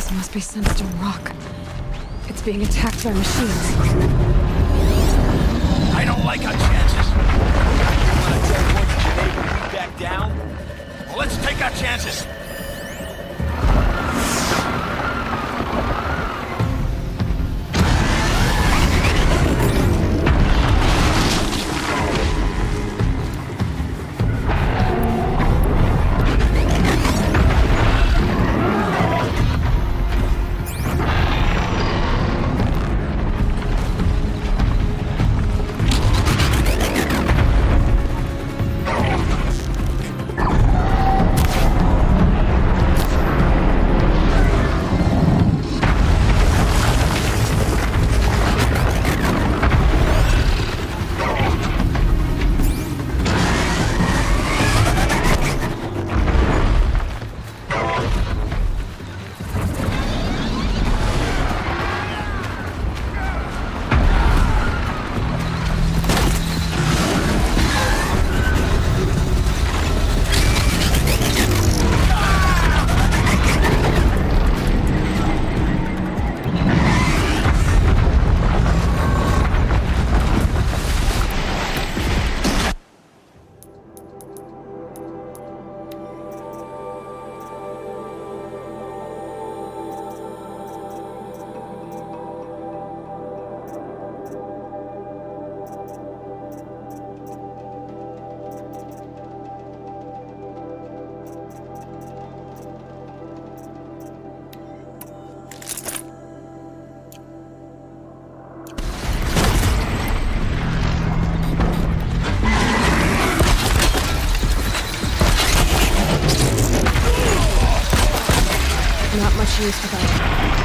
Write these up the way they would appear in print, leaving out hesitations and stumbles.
This must be Sunstone Rock. It's being attacked by machines. I don't like our chances. You wanna tell Woods Geneva we back down? Well, let's take our chances. Not much use for that.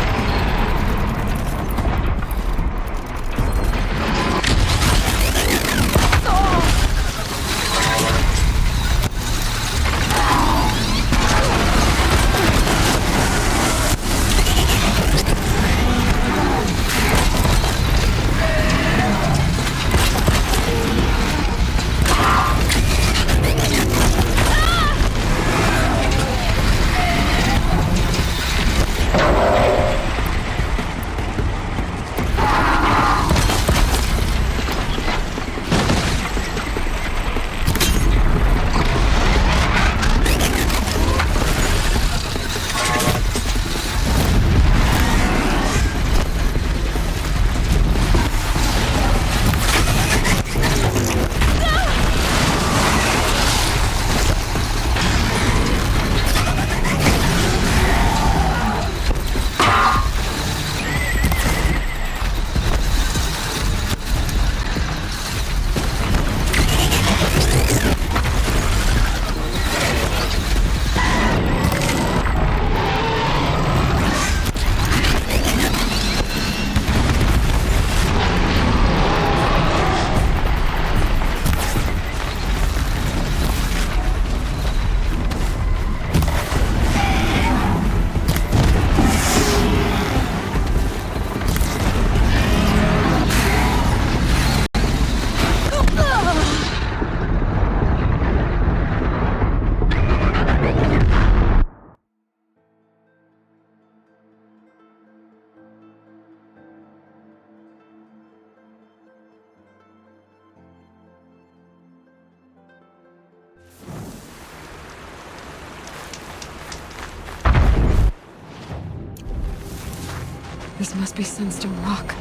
This must be Sunstone Rock.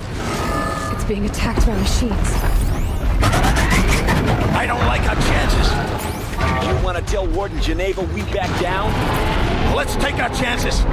It's being attacked by machines. I don't like our chances. You wanna tell Warden Geneva we back down? Well, let's take our chances.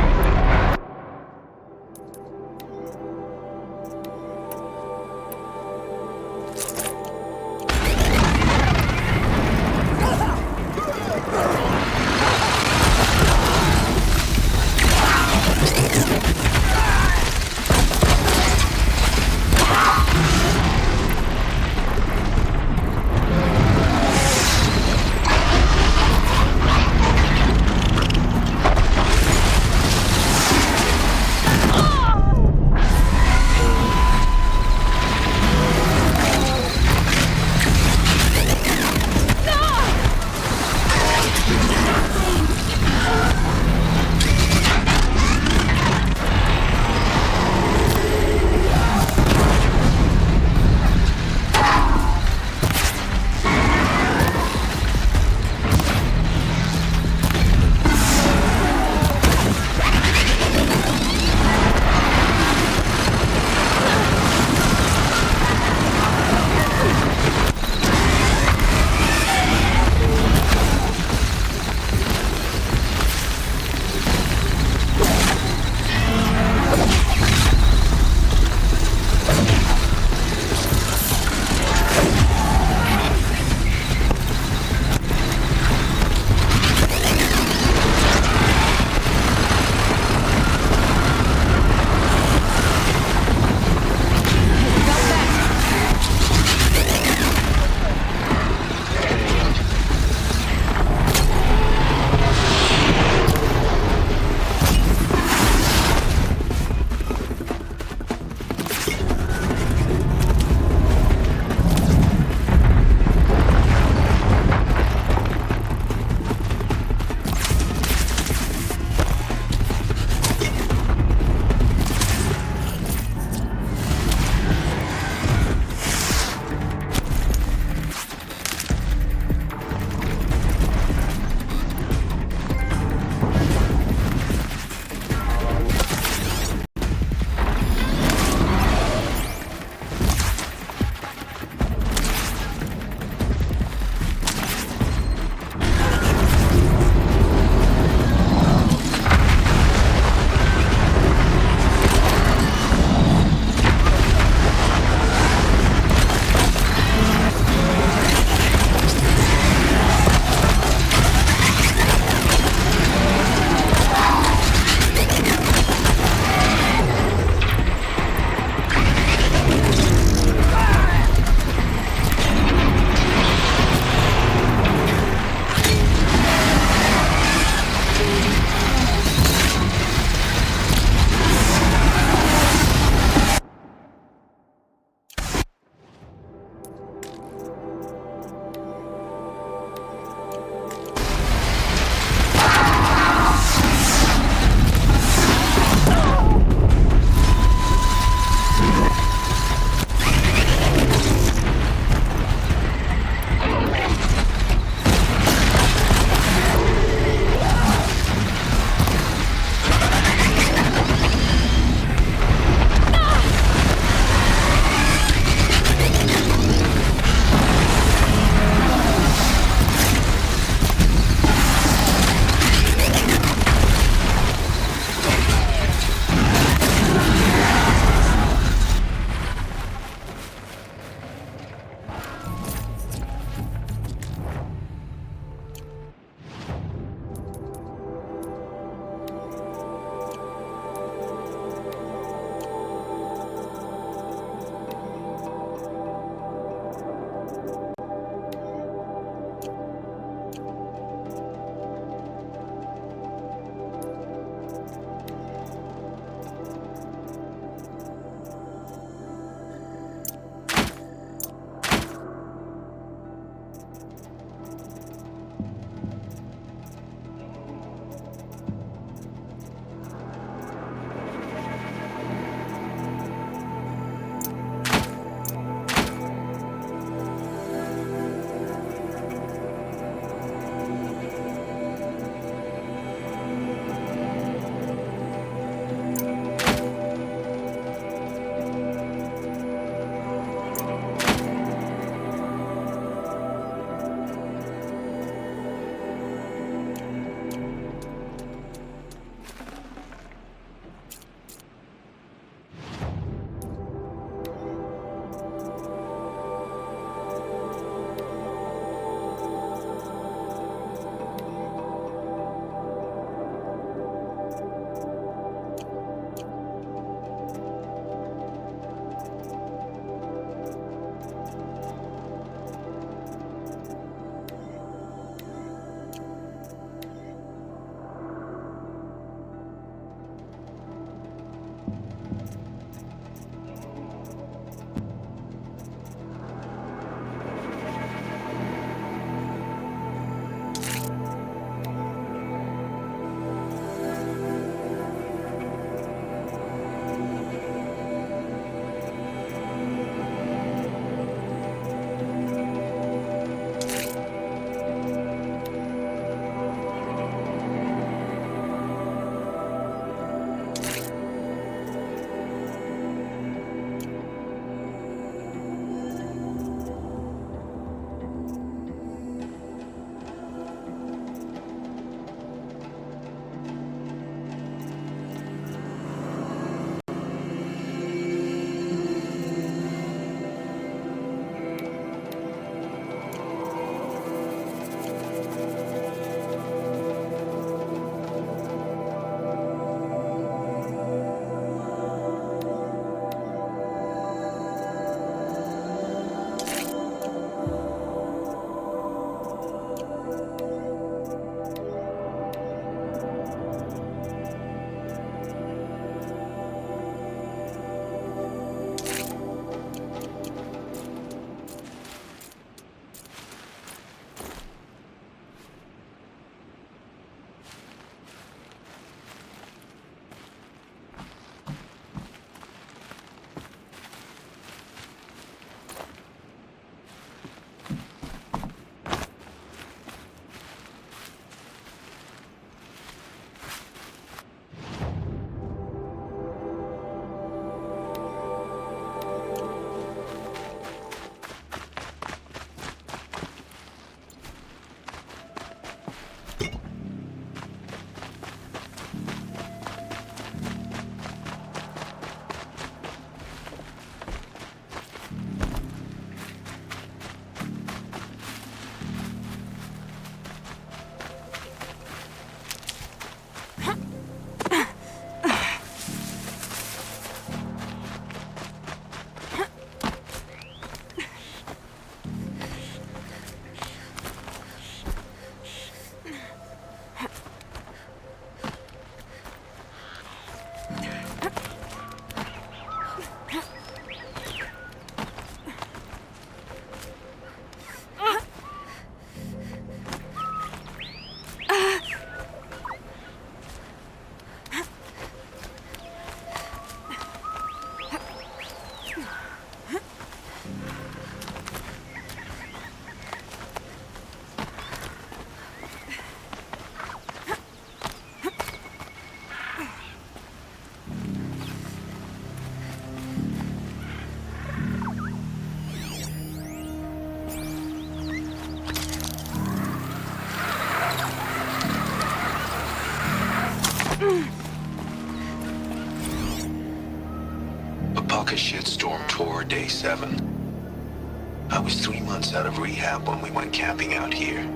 like a shitstorm tore day 7. I was 3 months out of rehab when we went camping out here.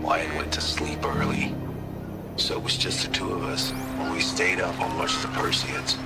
Wyatt went to sleep early, so it was just the two of us when we stayed up and watched the Perseans.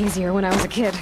easier when I was a kid.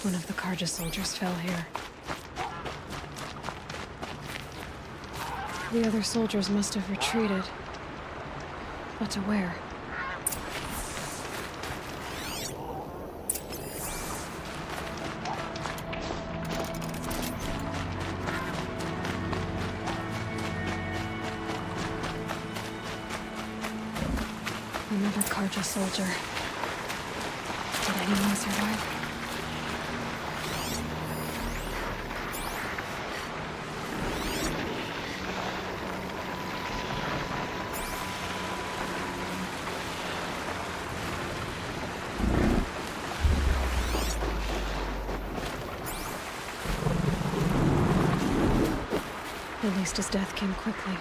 One of the Karja soldiers fell here. The other soldiers must have retreated. But to where? Another Karja soldier. Did anyone survive? At least his death came quickly.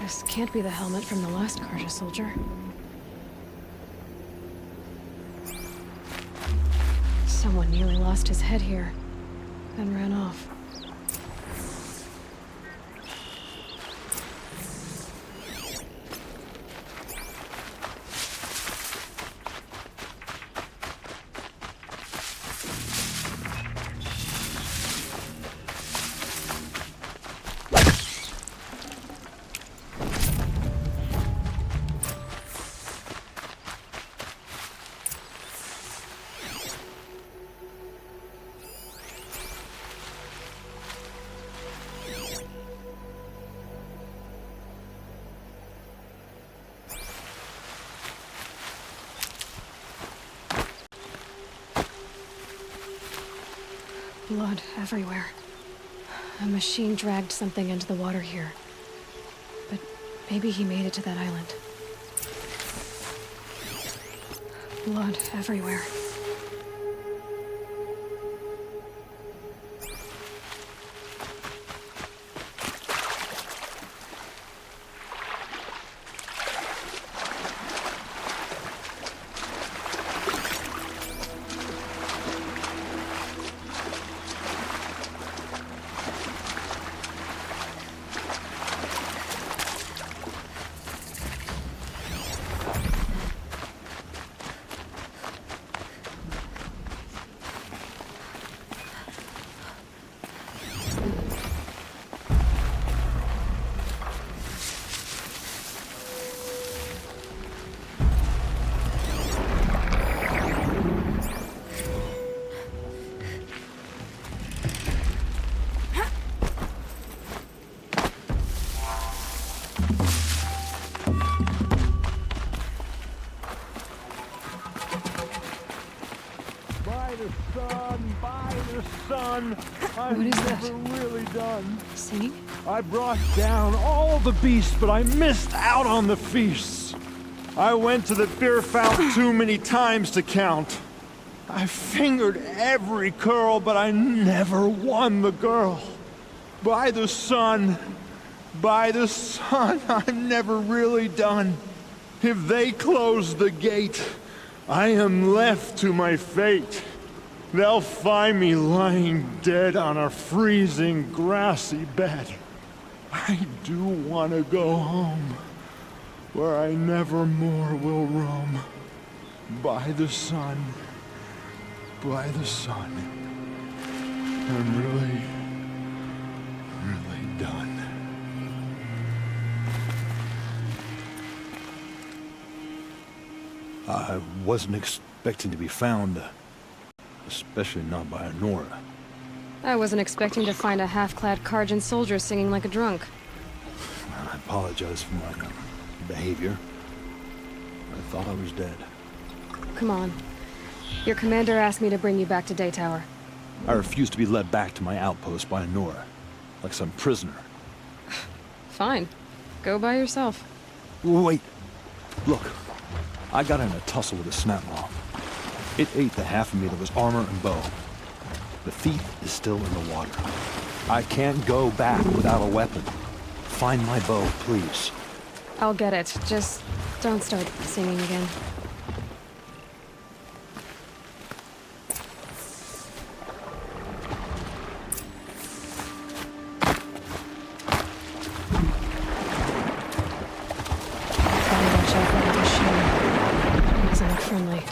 This can't be the helmet from the last Karja soldier. Someone nearly lost his head here, then ran off. Blood everywhere. A machine dragged something into the water here. But maybe he made it to that island. Blood everywhere. son, I've What is that? never really done. Singing? I brought down all the beasts, but I missed out on the feasts. I went to the beer fountain too many times to count. I fingered every curl, but I never won the girl. By the sun, I'm never really done. If they close the gate, I am left to my fate. They'll find me lying dead on a freezing grassy bed. I do want to go home, where I never more will roam. By the sun, I'm really done. I wasn't expecting to be found, especially not by Nora. I wasn't expecting to find a half-clad Karjan soldier singing like a drunk. I apologize for my behavior. I thought I was dead. Come on. Your commander asked me to bring you back to Day Tower. I refused to be led back to my outpost by Nora, like some prisoner. Fine. Go by yourself. Wait. Look. I got in a tussle with a snapmaw. It ate the half of me that was armor and bow. The thief is still in the water. I can't go back without a weapon. Find my bow, please. I'll get it. Just don't start singing again. Gotta watch out for that machine. It doesn't look friendly.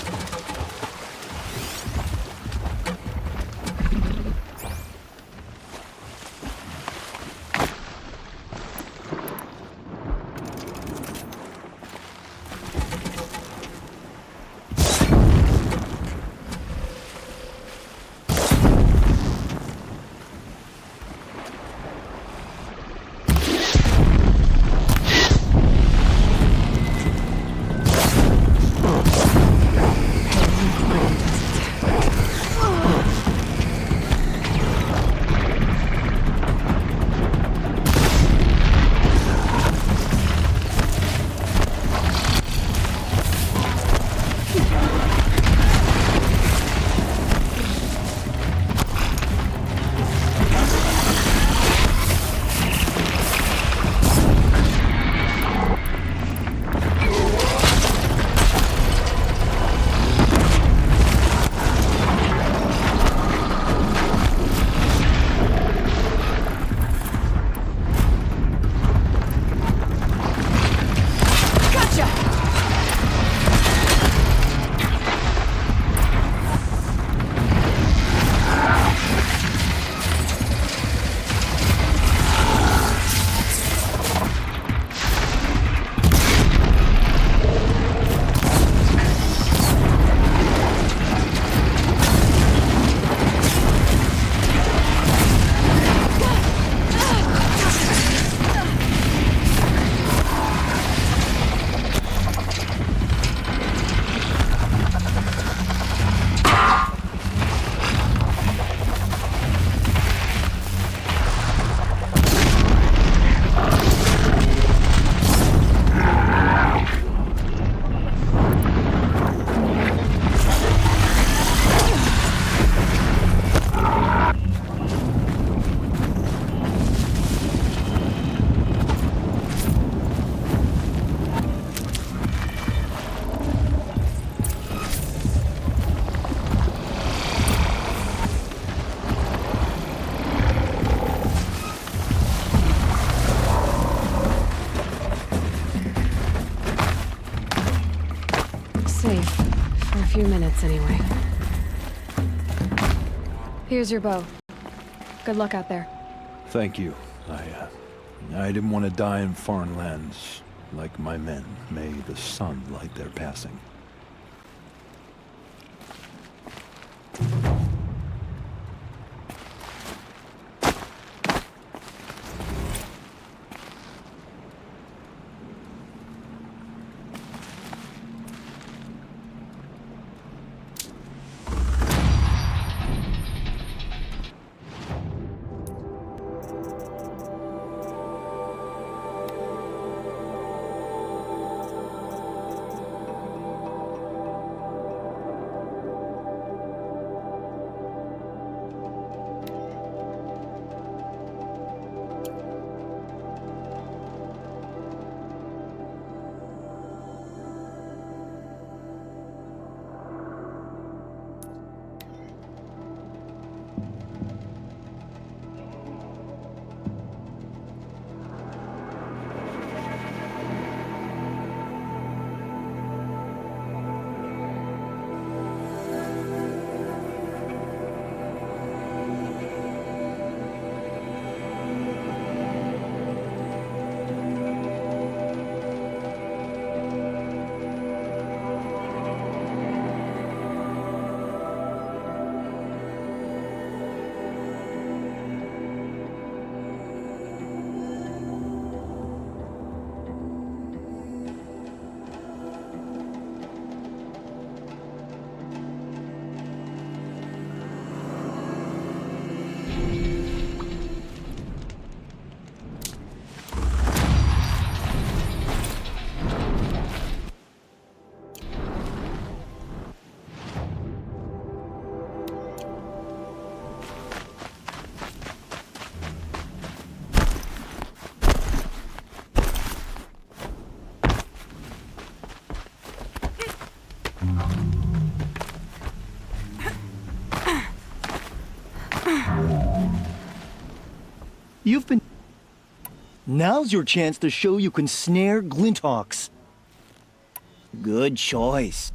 Safe. For a few minutes, anyway. Here's your bow. Good luck out there. Thank you. I didn't want to die in foreign lands, like my men. May the sun light their passing. You've been... Now's your chance to show you can snare Glinthawks. Good choice.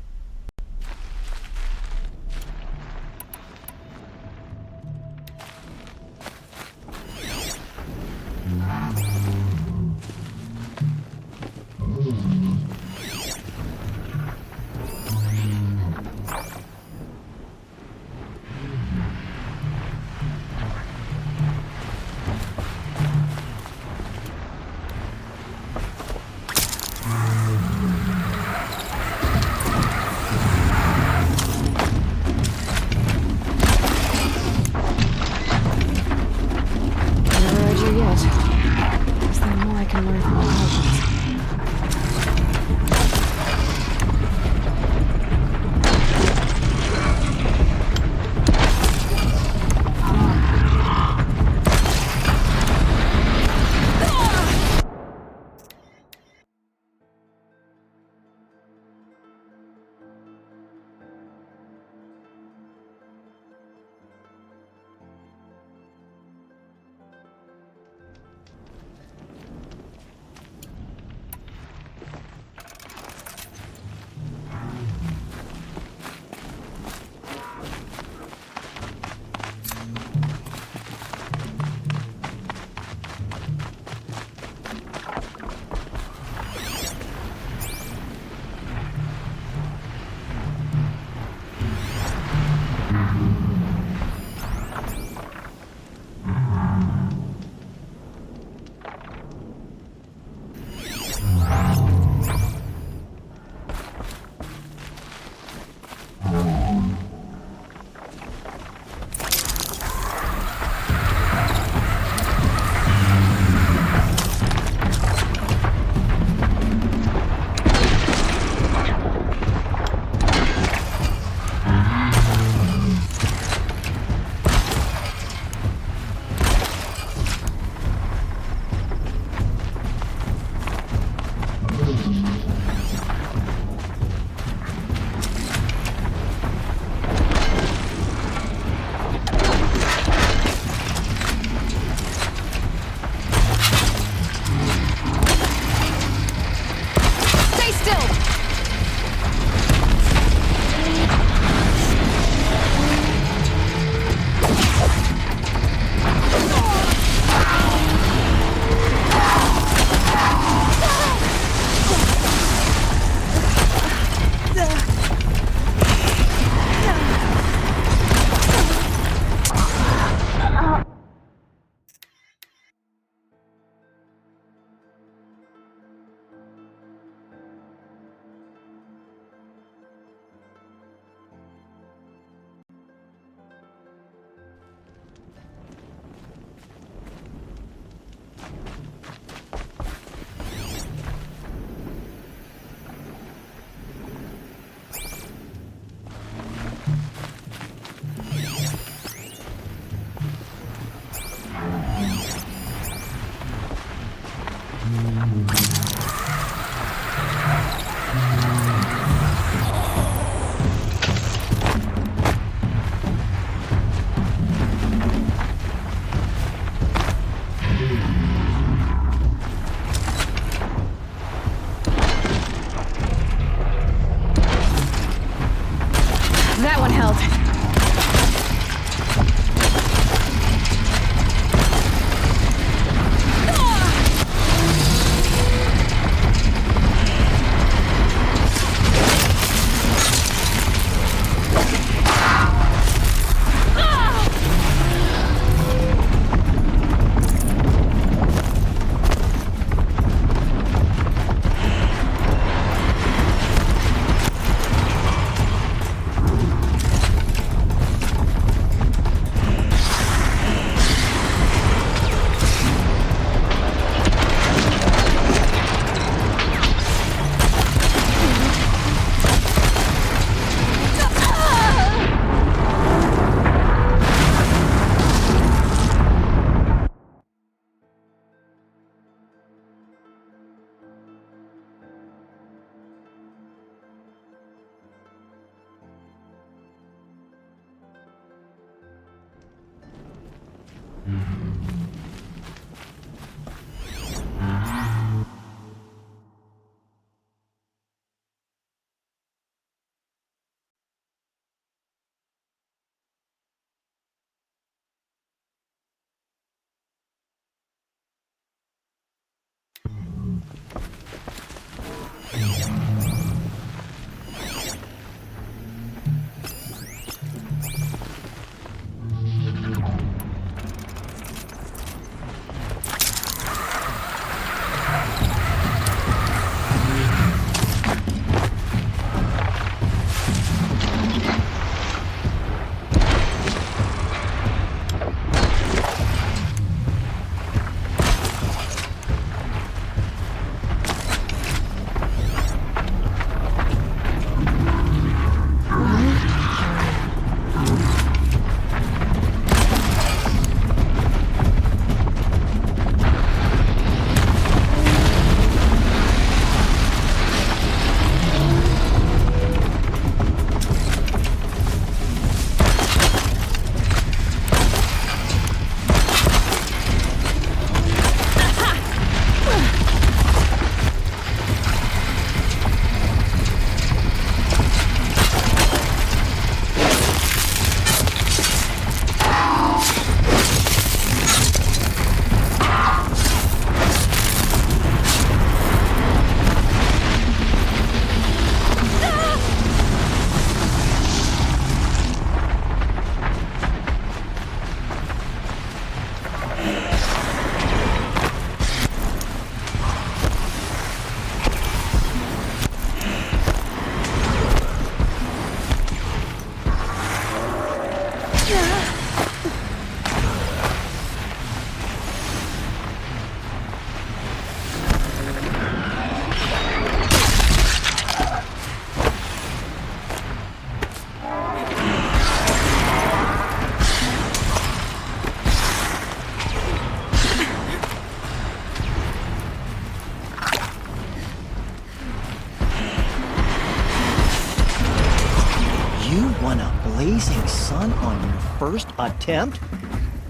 Won a blazing sun on your first attempt?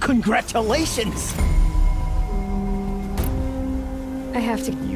Congratulations! I have to...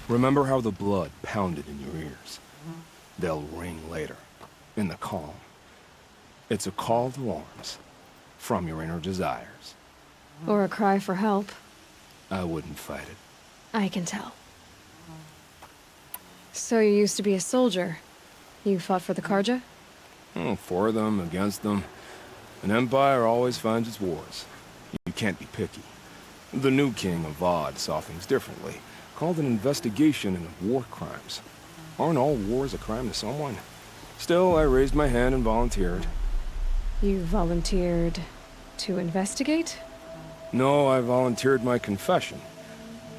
Remember how the blood pounded in your ears? They'll ring later, in the calm. It's a call to arms, from your inner desires. Or a cry for help. I wouldn't fight it. I can tell. So you used to be a soldier. You fought for the Karja? Oh, for them, against them. An empire always finds its wars. You can't be picky. The new king of Vod saw things differently. Called an investigation into war crimes. Aren't all wars a crime to someone? Still, I raised my hand and volunteered. You volunteered to investigate? No, I volunteered my confession.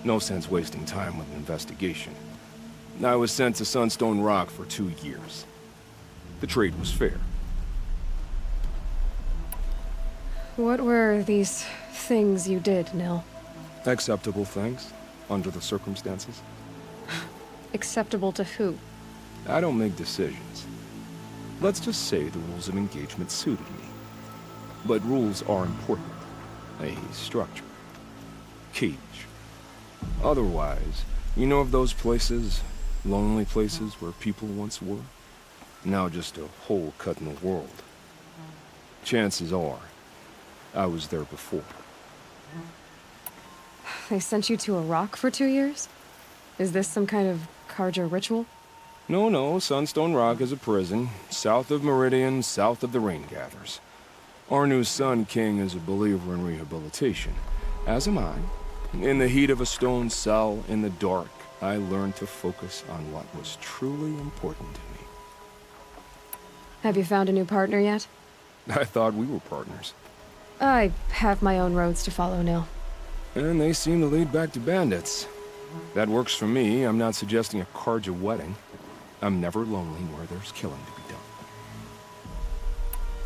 No sense wasting time with an investigation. I was sent to Sunstone Rock for 2 years. The trade was fair. What were these things you did, Nil? Acceptable things, under the circumstances. Acceptable to who? I don't make decisions. Let's just say the rules of engagement suited me. But rules are important. A structure. Cage. Otherwise, you know of those places, lonely places where people once were? Now just a hole cut in the world. Chances are, I was there before. They sent you to a rock for 2 years? Is this some kind of Karja ritual? No, Sunstone Rock is a prison, south of Meridian, south of the Rain Gathers. Our new Sun King is a believer in rehabilitation, as am I. In the heat of a stone cell, in the dark, I learned to focus on what was truly important to me. Have you found a new partner yet? I thought we were partners. I have my own roads to follow, Nil. And they seem to lead back to bandits. That works for me. I'm not suggesting a Karja wedding. I'm never lonely where there's killing to be done.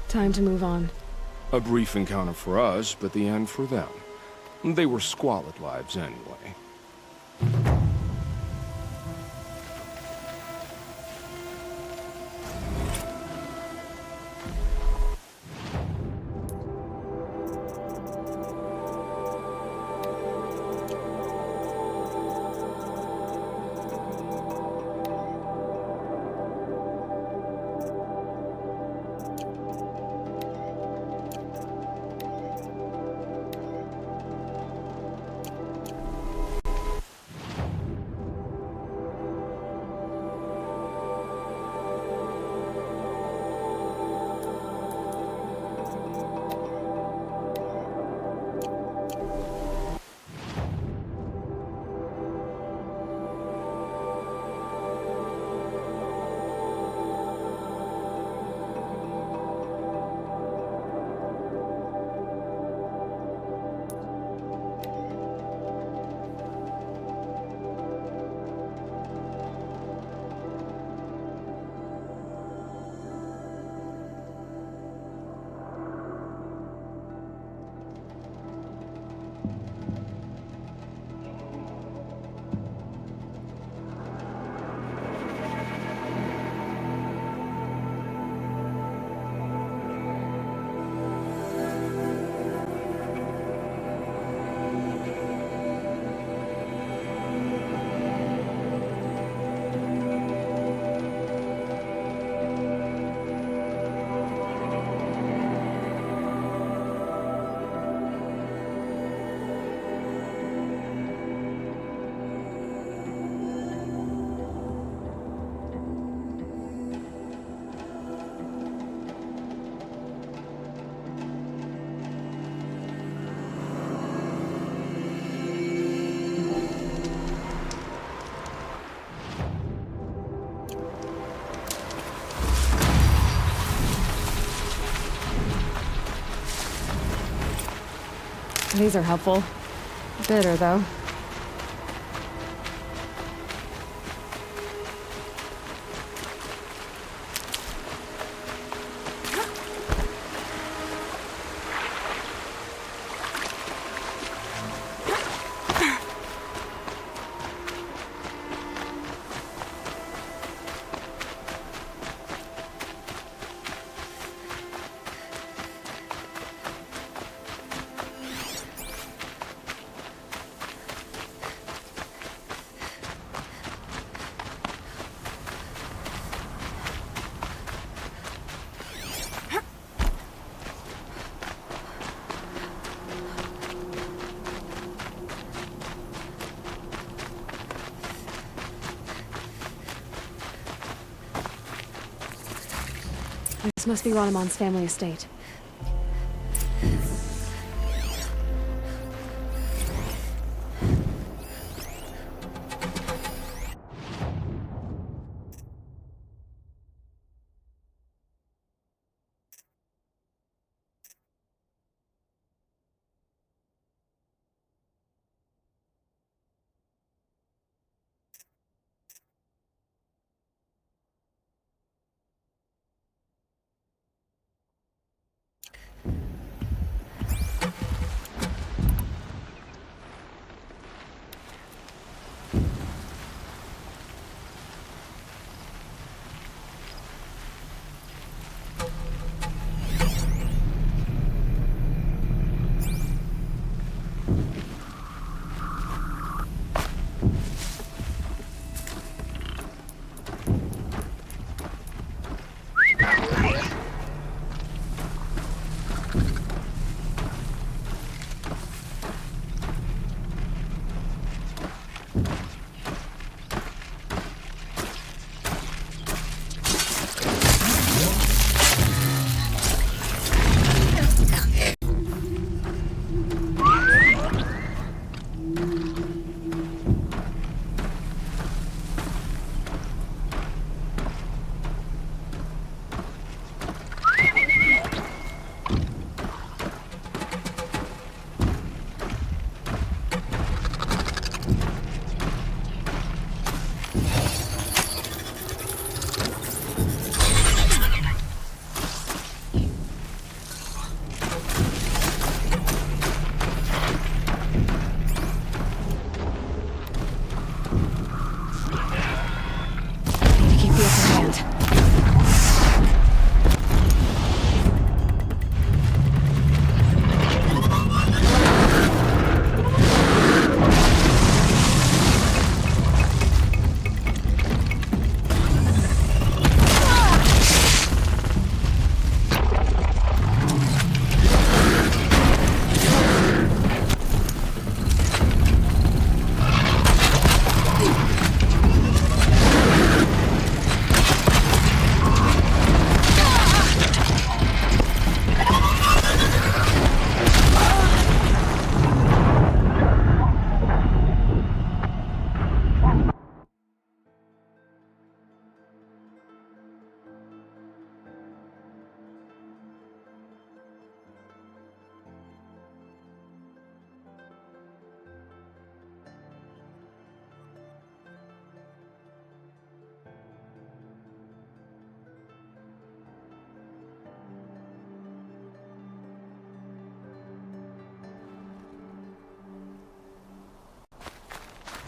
Time to move on. A brief encounter for us, but the end for them. They were squalid lives anyway. These are helpful. Bitter, though. This must be Ranamon's family estate.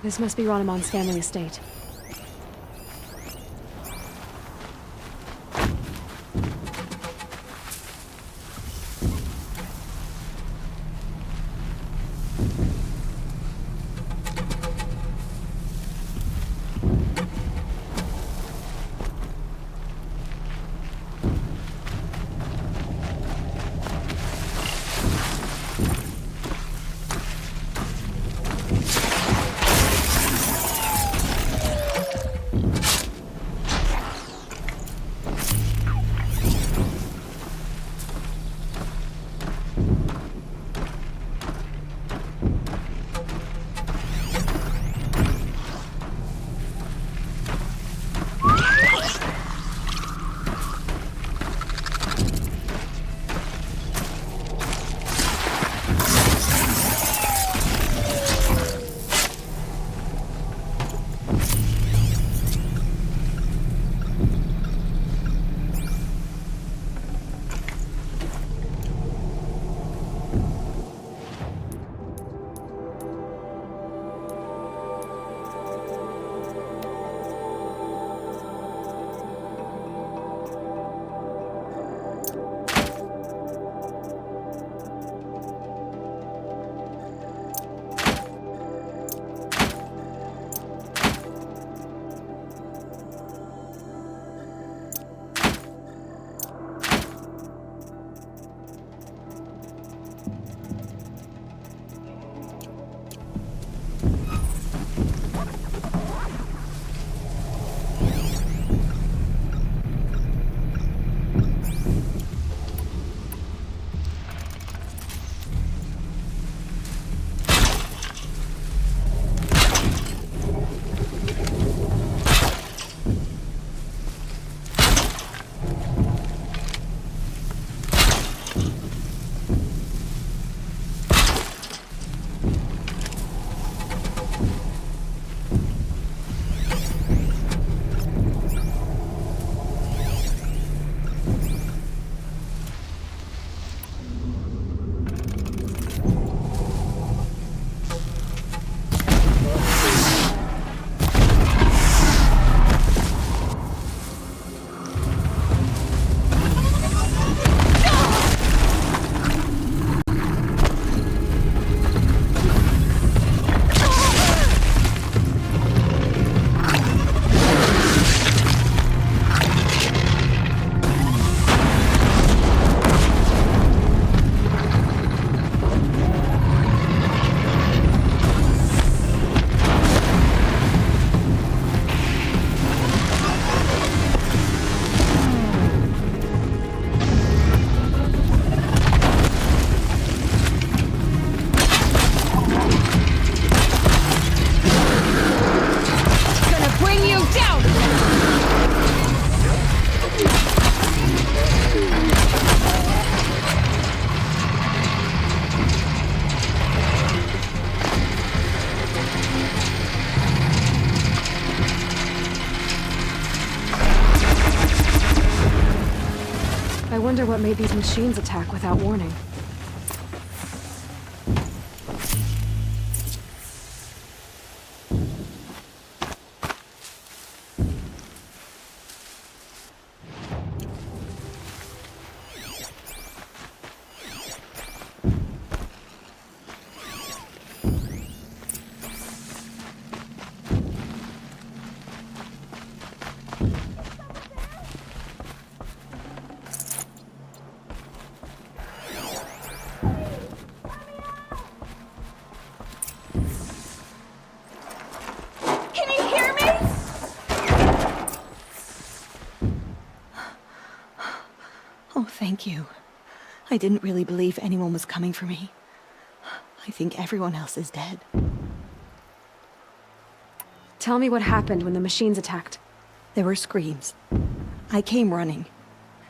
This must be Ranamon's family estate. I wonder what made these machines attack without warning. Can you hear me? Oh, thank you. I didn't really believe anyone was coming for me. I think everyone else is dead. Tell me what happened when the machines attacked. There were screams. I came running.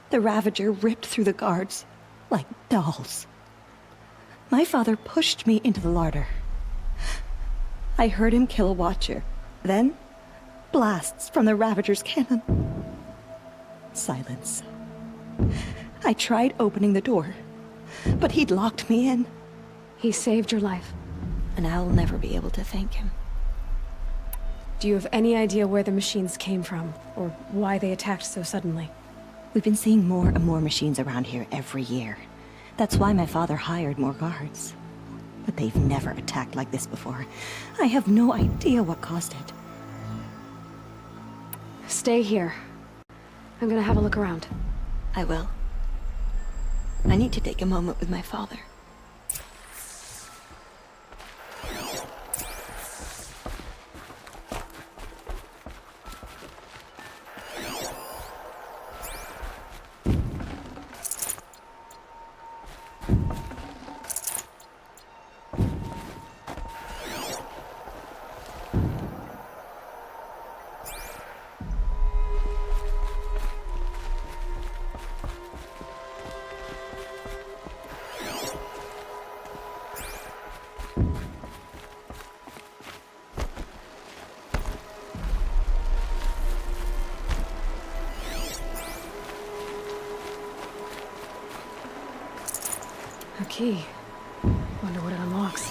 The Ravager ripped through the guards like dolls. My father pushed me into the larder. I heard him kill a watcher. Then, blasts from the Ravager's cannon. Silence. I tried opening the door, but he'd locked me in. He saved your life. And I'll never be able to thank him. Do you have any idea where the machines came from, or why they attacked so suddenly? We've been seeing more and more machines around here every year. That's why my father hired more guards. But they've never attacked like this before. I have no idea what caused it. Stay here. I'm gonna have a look around. I will. I need to take a moment with my father. A key. Wonder what it unlocks.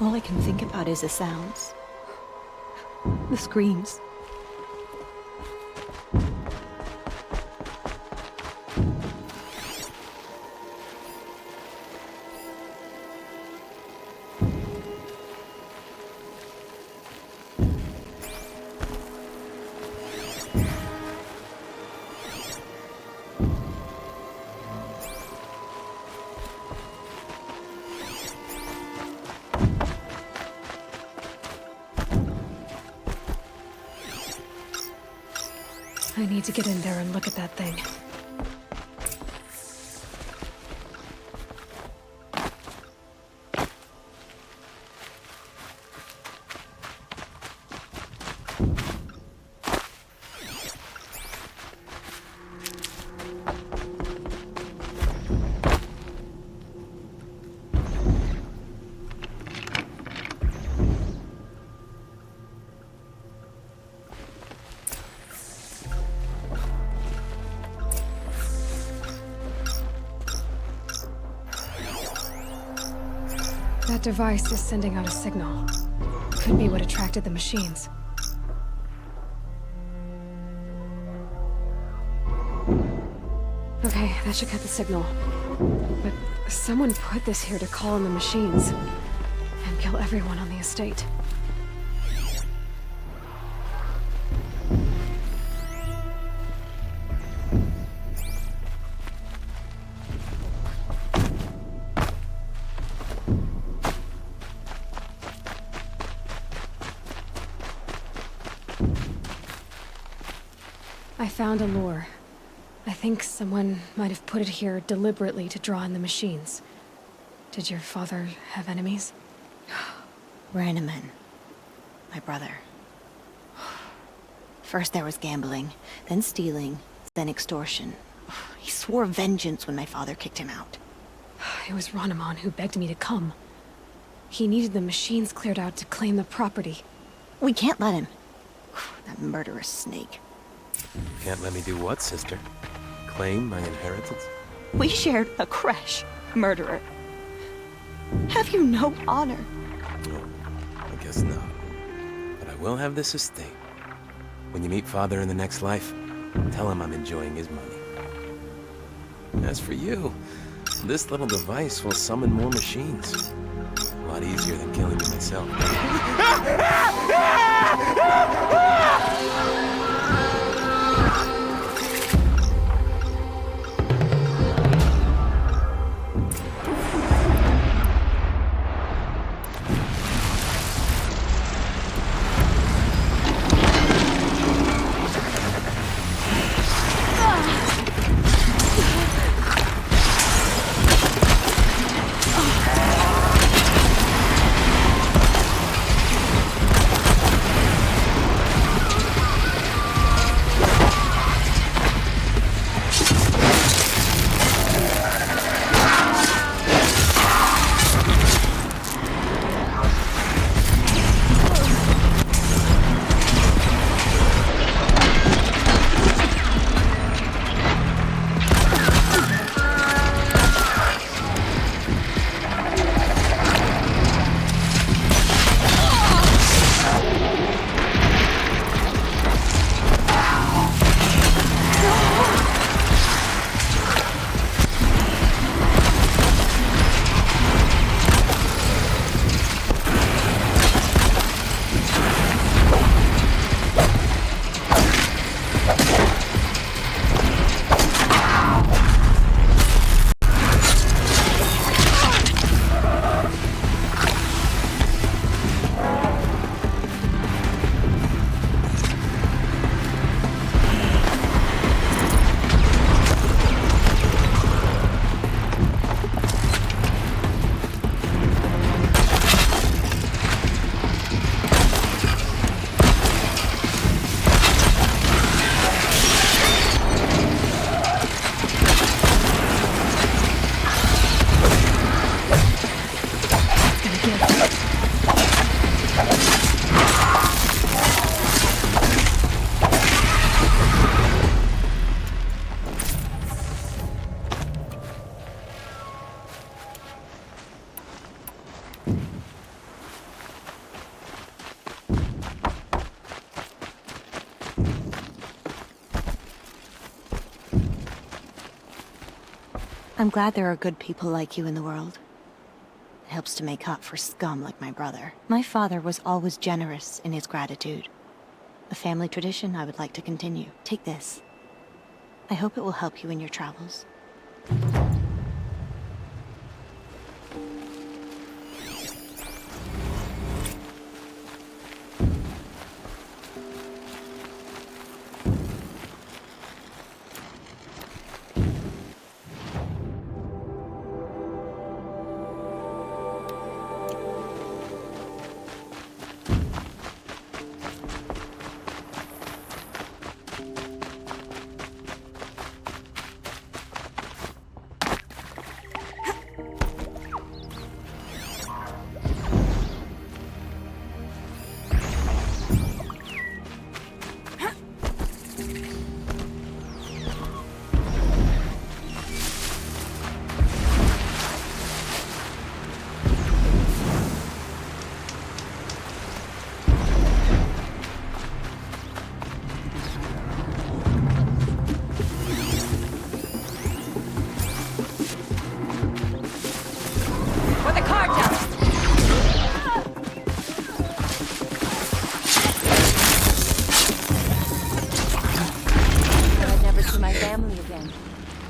All I can think about is the sounds. The screams. I need to get in there and look at that thing. That device is sending out a signal. Could be what attracted the machines. Okay, that should cut the signal. But someone put this here to call in the machines and kill everyone on the estate. I found a lure. I think someone might have put it here deliberately to draw in the machines. Did your father have enemies? Rainaman. My brother. First there was gambling, then stealing, then extortion. He swore vengeance when my father kicked him out. It was Ronemon who begged me to come. He needed the machines cleared out to claim the property. We can't let him. That murderous snake. Can't let me do what, sister? Claim my inheritance? We shared a creche, murderer. Have you no honor? No, I guess not. But I will have this estate. When you meet Father in the next life, tell him I'm enjoying his money. As for you, this little device will summon more machines. A lot easier than killing me myself. I'm glad there are good people like you in the world. It helps to make up for scum like my brother. My father was always generous in his gratitude. A family tradition I would like to continue. Take this. I hope it will help you in your travels.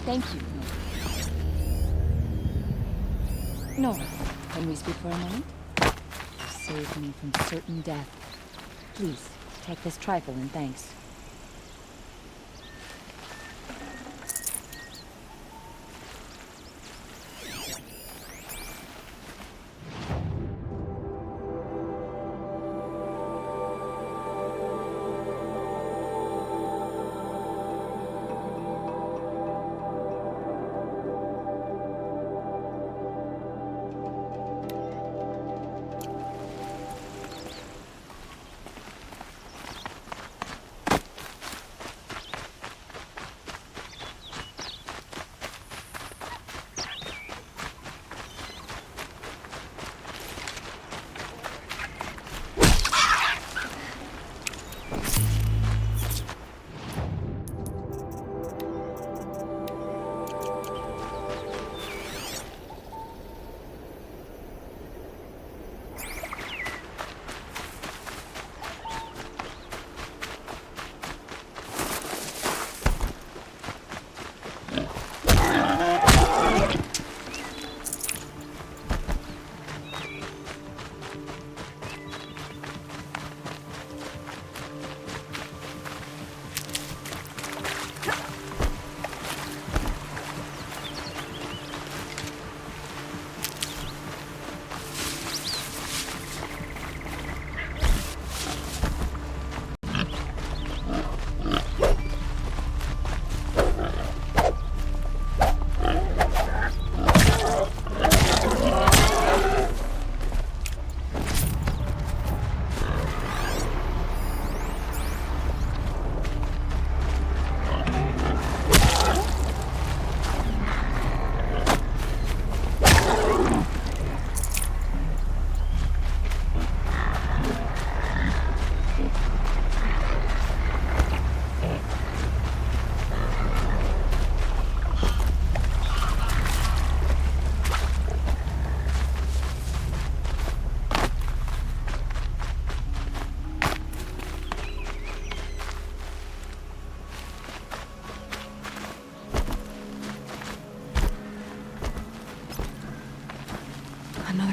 Thank you. No. Can we speak for a moment? You saved me from certain death. Please, take this trifle in thanks.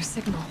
Another signal.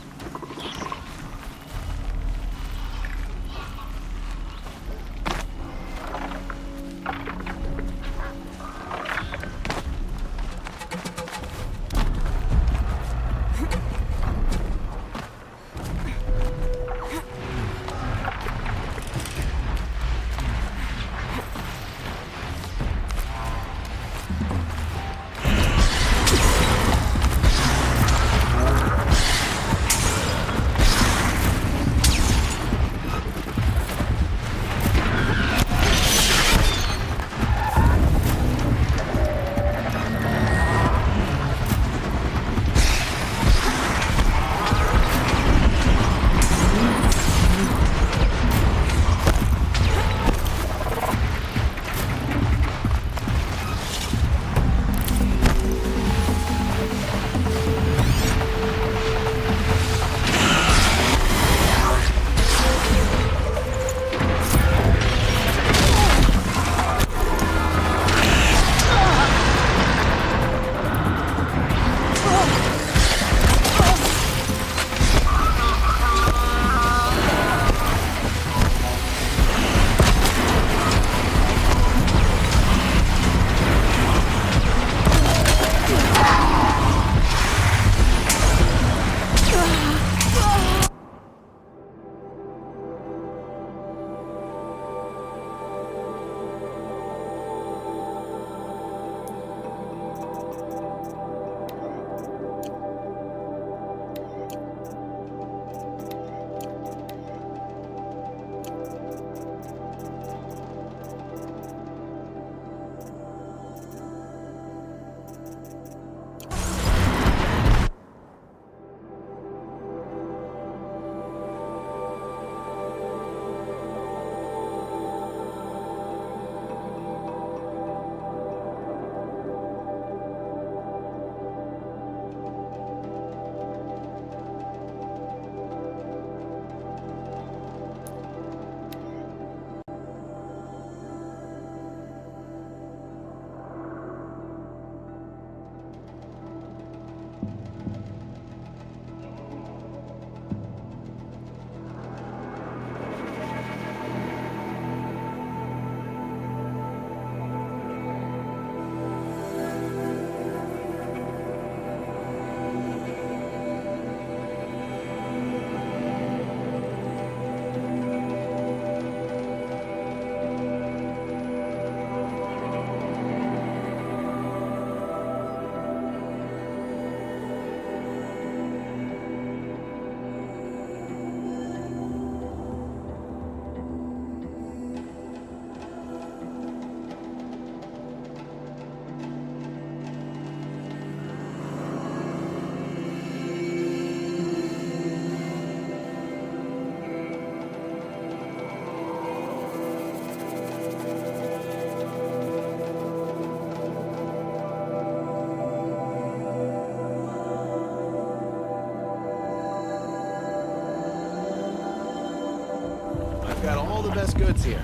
I've got all the best goods here.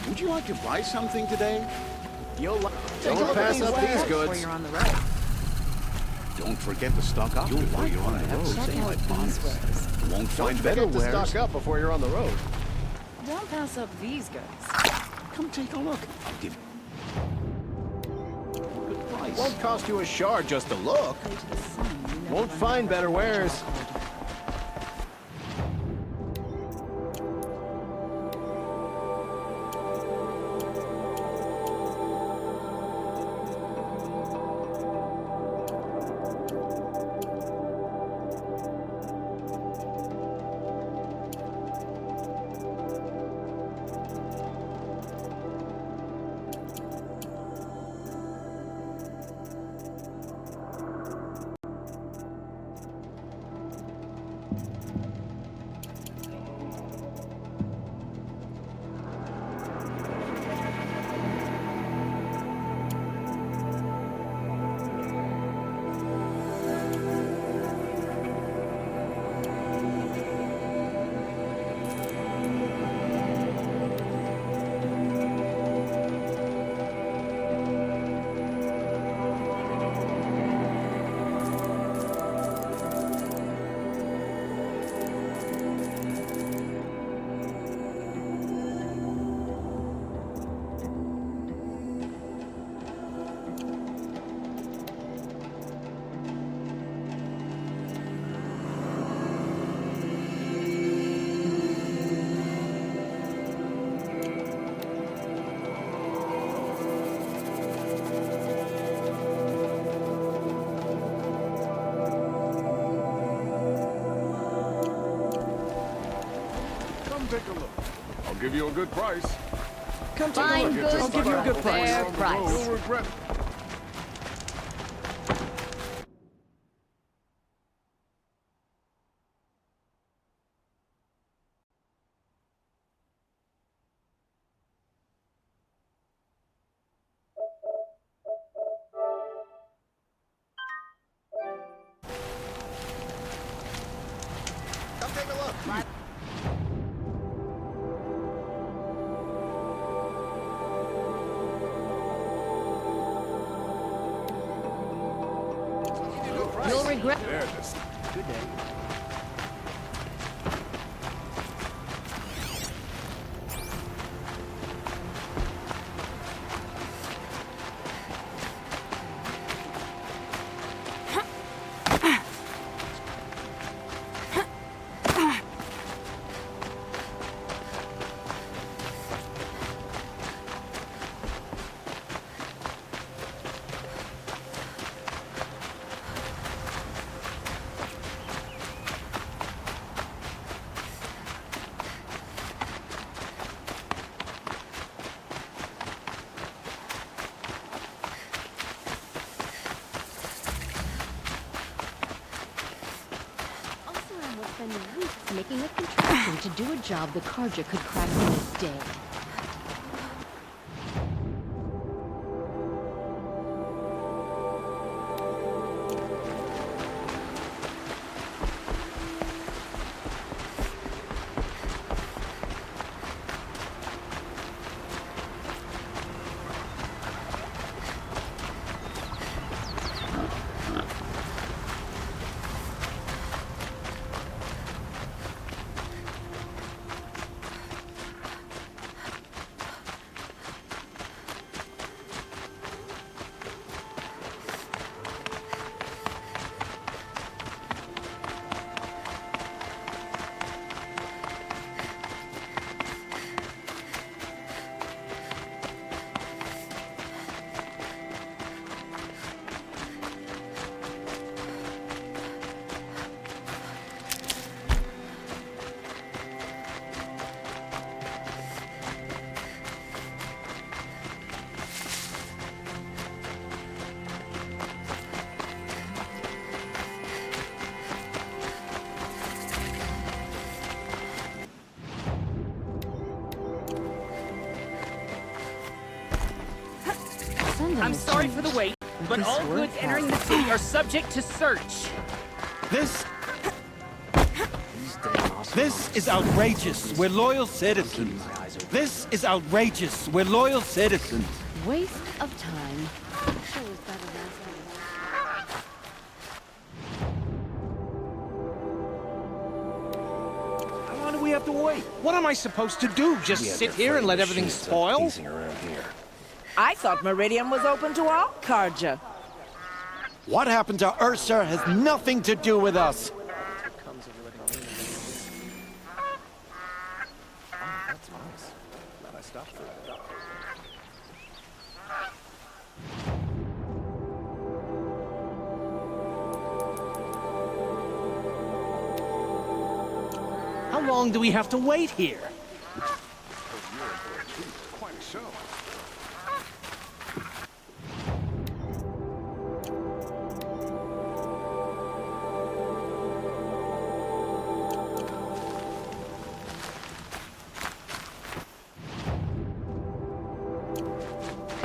Would you like to buy something today? Don't pass up these goods. You're on the road. Don't forget to stock up before you're on the road. Check out these wares. Won't find better wares. Stock up before you're on the road. Don't pass up these goods. Come take a look. I'll give you a good price. Won't cost you a shard just to look. Play to the sun, you never Won't run find out better of wares. gold. take a look. I'll give you a good price. Come Fine goods I'll give you a good price. Fair price. You'll regret it. Come take a look. You'll regret. There it is. Good day. Spending weeks making a contraption to do a job the Carja could crack in a day. I'm sorry for the wait, but all goods entering the city are subject to search. This is outrageous. We're loyal citizens. This is outrageous. We're loyal citizens. Waste of time. How long do we have to wait? What am I supposed to do? Just sit here and let everything spoil? I thought Meridian was open to all Carja. What happened to Ursa has nothing to do with us. How long do we have to wait here? Quite a show.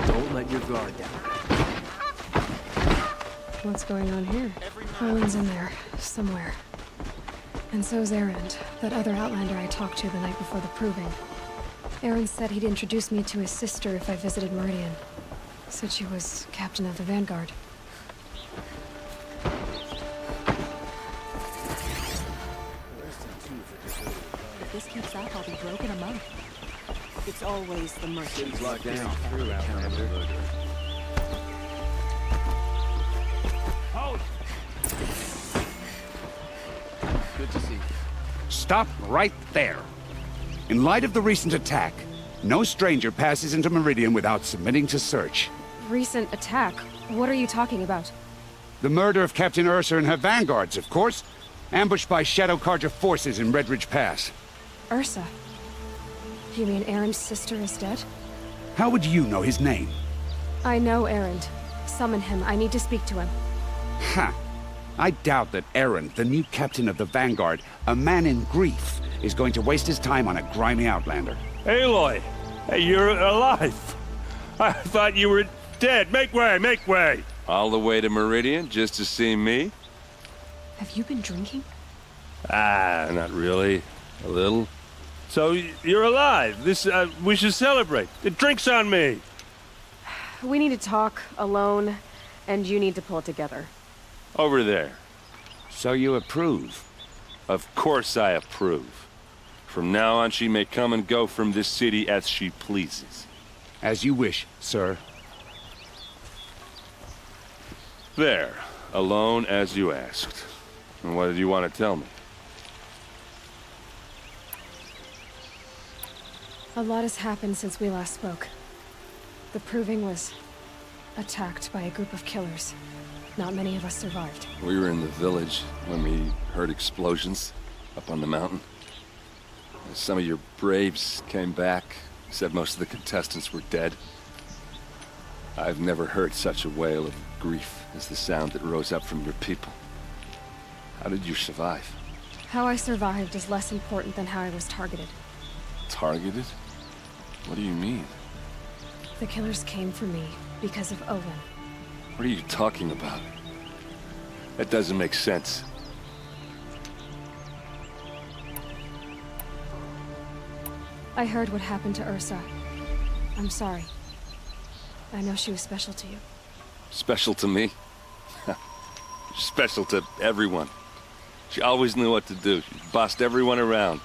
Don't let your guard down. What's going on here? Harlan's in there, somewhere. And so's Erend, that other Outlander I talked to the night before the proving. Erend said he'd introduce me to his sister if I visited Meridian. Said she was captain of the Vanguard. If this keeps up, I'll be broke in a month. It's always the mercy. Locked down through Outlander. Hold! Good to see you. Stop right there. In light of the recent attack, no stranger passes into Meridian without submitting to search. Recent attack? What are you talking about? The murder of Captain Ursa and her vanguards, of course. Ambushed by Shadow Carja forces in Red Ridge Pass. Ursa? You mean Aaron's sister is dead? How would you know his name? I know Aaron. Summon him. I need to speak to him. Ha! I doubt that Aaron, the new captain of the Vanguard, a man in grief, is going to waste his time on a grimy outlander. Aloy! Hey, you're alive! I thought you were dead. Make way, make way! All the way to Meridian just to see me? Have you been drinking? Ah, not really. A little. So, you're alive. We should celebrate. The drink's on me. We need to talk, alone, and you need to pull it together. Over there. So you approve? Of course I approve. From now on, she may come and go from this city as she pleases. As you wish, sir. There. Alone as you asked. And what did you want to tell me? A lot has happened since we last spoke. The Proving was attacked by a group of killers. Not many of us survived. We were in the village when we heard explosions up on the mountain. Some of your braves came back, said most of the contestants were dead. I've never heard such a wail of grief as the sound that rose up from your people. How did you survive? How I survived is less important than how I was targeted. Targeted? What do you mean? The killers came for me because of Olin. What are you talking about? That doesn't make sense. I heard what happened to Ursa. I'm sorry. I know she was special to you. Special to me? Special to everyone. She always knew what to do. She bossed everyone around.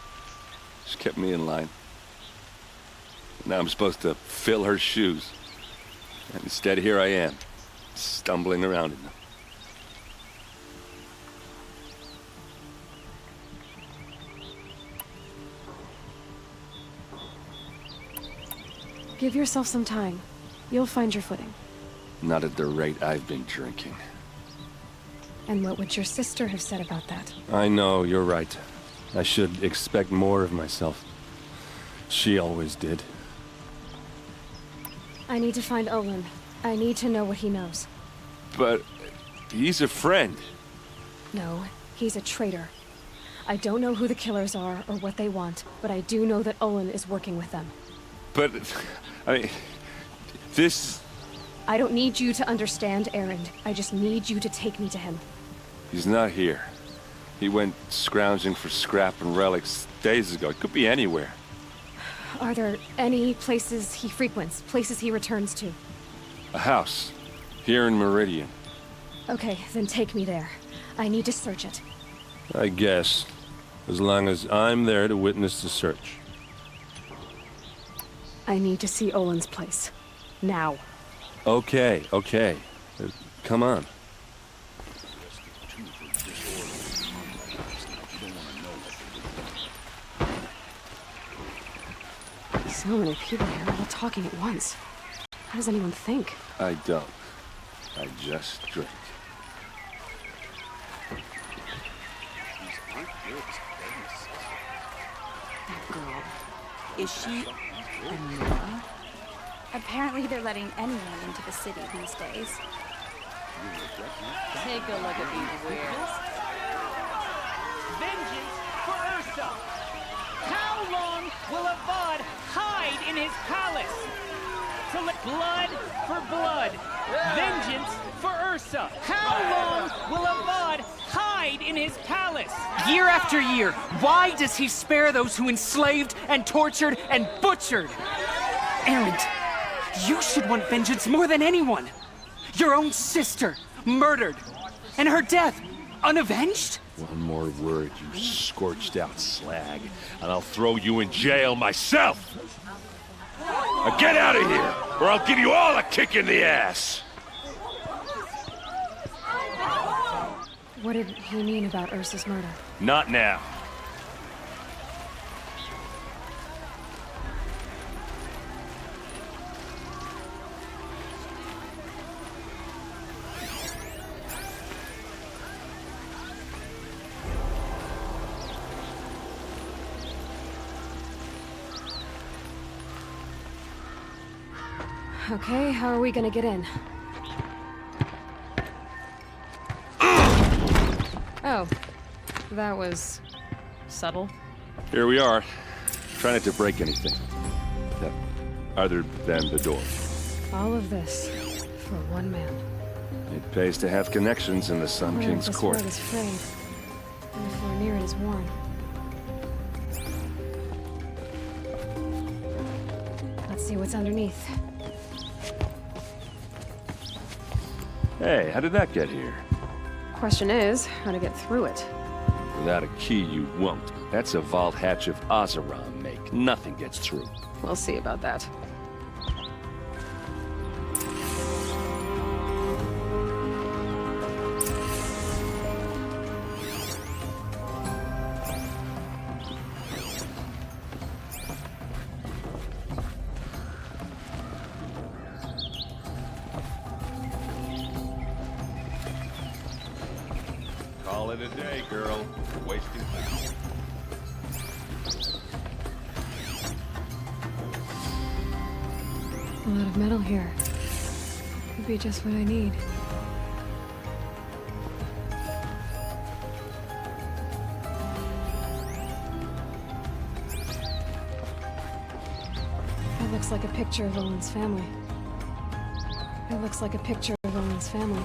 She kept me in line. Now I'm supposed to fill her shoes. And instead, here I am, stumbling around in them. Give yourself some time. You'll find your footing. Not at the rate I've been drinking. And what would your sister have said about that? I know, you're right. I should expect more of myself. She always did. I need to find Olin. I need to know what he knows. But he's a friend. No, he's a traitor. I don't know who the killers are or what they want, but I do know that Olin is working with them. But, I mean, this... I don't need you to understand, Aaron. I just need you to take me to him. He's not here. He went scrounging for scrap and relics days ago. It could be anywhere. Are there any places he frequents, places he returns to? A house. Here in Meridian. Okay, then take me there. I need to search it. I guess. As long as I'm there to witness the search. I need to see Olin's place. Now. Okay, okay. Come on. So many people here, all talking at once. How does anyone think? I don't. I just drink. That girl. Is she Amira? Apparently they're letting anyone into the city these days. Take a look at these wares. Vengeance for Ursa! How long will Avad hide in his palace? To let blood for blood. Vengeance for Ursa. How long will Avad hide in his palace? Year after year, why does he spare those who enslaved and tortured and butchered? Erend, you should want vengeance more than anyone. Your own sister, murdered, and her death, unavenged? One more word, you scorched out slag, and I'll throw you in jail myself! Now get out of here, or I'll give you all a kick in the ass! What did he mean about Ursa's murder? Not now. Okay, how are we gonna get in? Oh, that was subtle. Here we are. Try not to break anything. Yeah. Other than the door. All of this for one man. It pays to have connections in the Sun What if King's this court. word is frayed? And if we're near it is worn? Let's see what's underneath. Hey, how did that get here? Question is, how to get through it. Without a key, you won't. That's a vault hatch of Ozeron make. Nothing gets through. We'll see about that. Call it a day, girl. You're wasting time. A lot of metal here. Could be just what I need. That looks like a picture of Owen's family. It looks like a picture of Owen's family.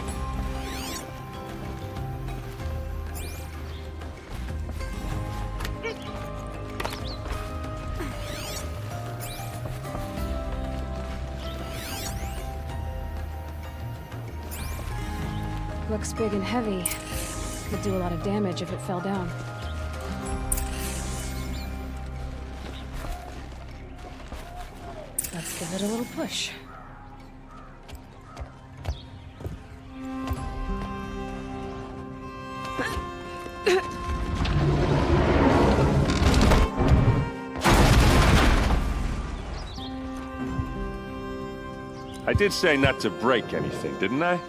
Looks big and heavy. Could do a lot of damage if it fell down. Let's give it a little push. I did say not to break anything, didn't I?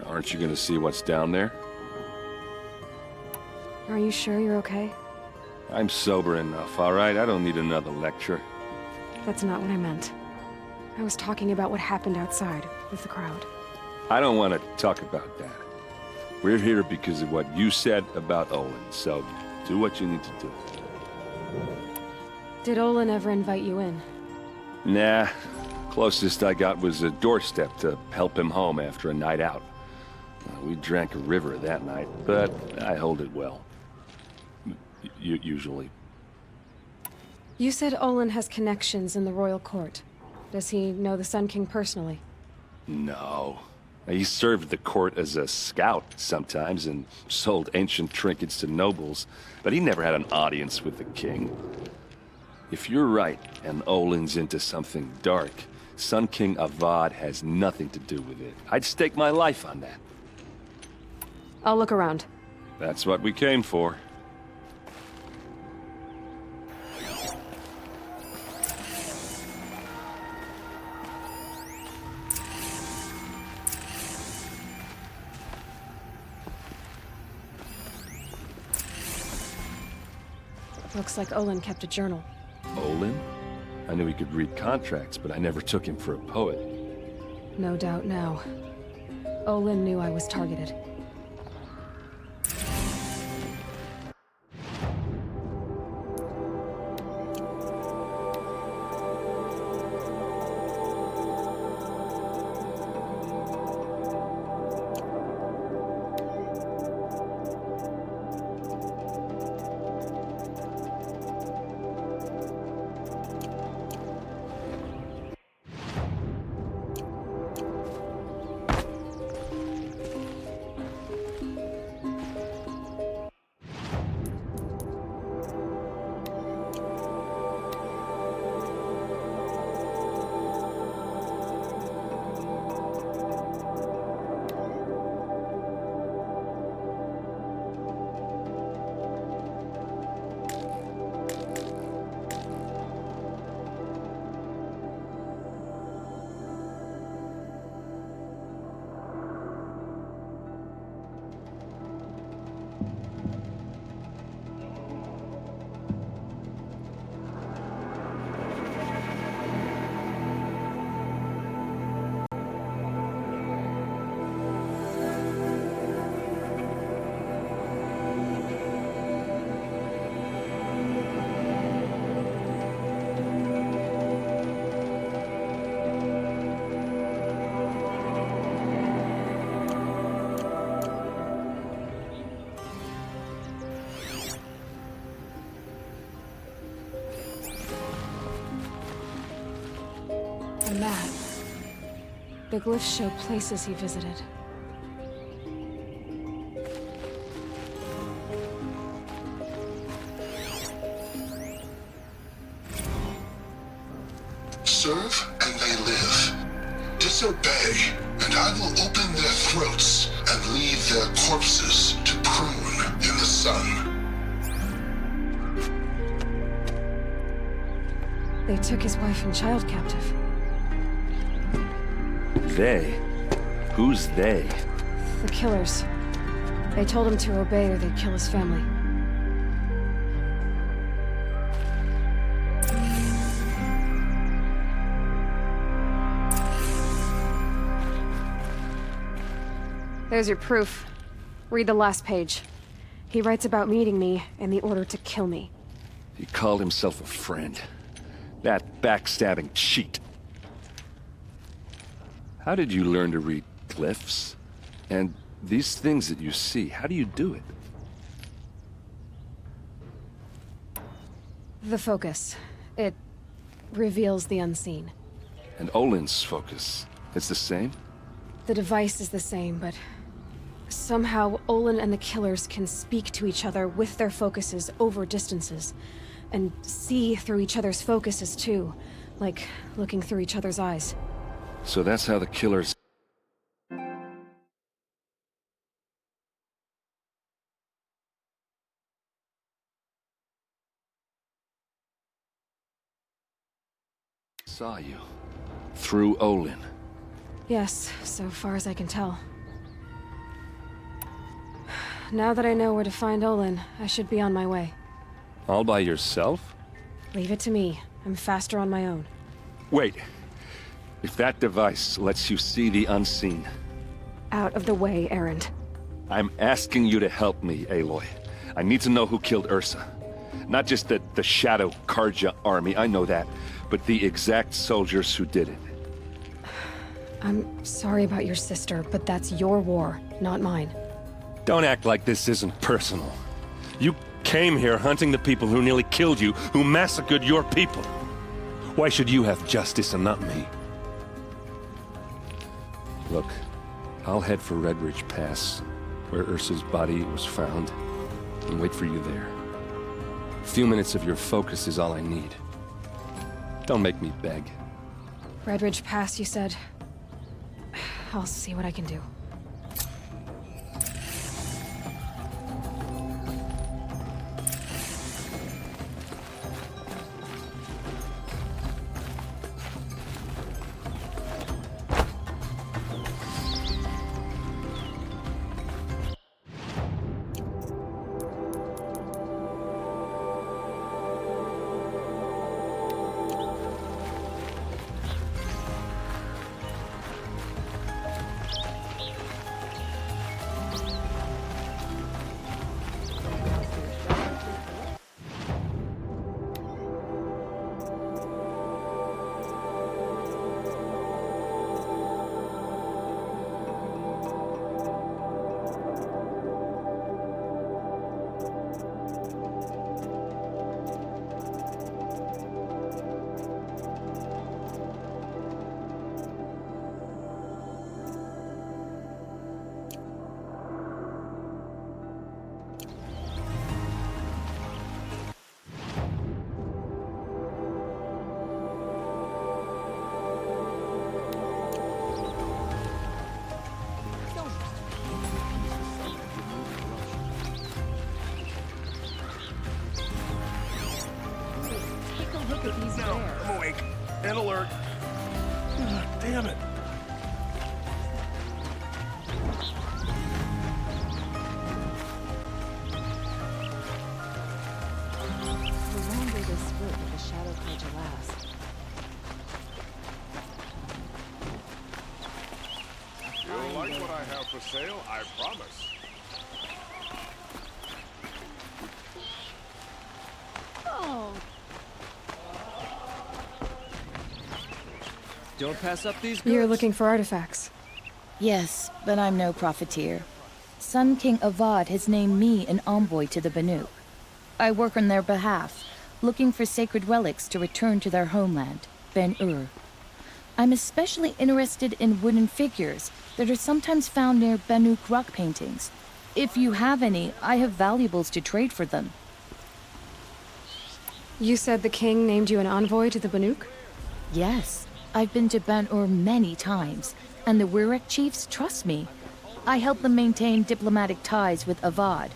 Aren't you gonna see what's down there? Are you sure you're okay? I'm sober enough, all right? I don't need another lecture. That's not what I meant. I was talking about what happened outside with the crowd. I don't want to talk about that. We're here because of what you said about Owen, so do what you need to do. Did Olin ever invite you in? Nah. Closest I got was a doorstep to help him home after a night out. We drank a river that night, but I hold it well. Usually. You said Olin has connections in the royal court. Does he know the Sun King personally? No. He served the court as a scout sometimes and sold ancient trinkets to nobles, but he never had an audience with the king. If you're right, and Olin's into something dark, Sun King Avad has nothing to do with it. I'd stake my life on that. I'll look around. That's what we came for. Looks like Olin kept a journal. Olin? I knew he could read contracts, but I never took him for a poet. No doubt now. Olin knew I was targeted. A map. The glyphs show places he visited. Serve and they live. Disobey, and I will open their throats and leave their corpses to prune in the sun. They took his wife and child captive. They? Who's they? The killers. They told him to obey or they'd kill his family. There's your proof. Read the last page. He writes about meeting me and the order to kill me. He called himself a friend. That backstabbing cheat. How did you learn to read glyphs? And these things that you see, how do you do it? The focus. It reveals the unseen. And Olin's focus, it's the same? The device is the same, but somehow Olin and the killers can speak to each other with their focuses over distances. And see through each other's focuses too, like looking through each other's eyes. So that's how the killers... saw you. Through Olin. Yes, so far as I can tell. Now that I know where to find Olin, I should be on my way. All by yourself? Leave it to me. I'm faster on my own. Wait. If that device lets you see the unseen... Out of the way, Erend. I'm asking you to help me, Aloy. I need to know who killed Ursa. Not just the Shadow Karja army, I know that, but the exact soldiers who did it. I'm sorry about your sister, but that's your war, not mine. Don't act like this isn't personal. You came here hunting the people who nearly killed you, who massacred your people. Why should you have justice and not me? Look, I'll head for Red Ridge Pass, where Ursa's body was found, and wait for you there. A few minutes of your focus is all I need. Don't make me beg. Red Ridge Pass, you said? I'll see what I can do. I'm awake and alert. Damn it. The longer this split with the Shadow Karja lasts. You'll like what I have for sale, I promise. Oh. Don't pass up these goods. You're looking for artifacts. Yes, but I'm no profiteer. Sun King Avad has named me an envoy to the Banuk. I work on their behalf, looking for sacred relics to return to their homeland, Ben-Ur. I'm especially interested in wooden figures that are sometimes found near Banuk rock paintings. If you have any, I have valuables to trade for them. You said the king named you an envoy to the Banuk? Yes, I've been to Ban-Ur many times, and the Wirek chiefs trust me. I help them maintain diplomatic ties with Avad.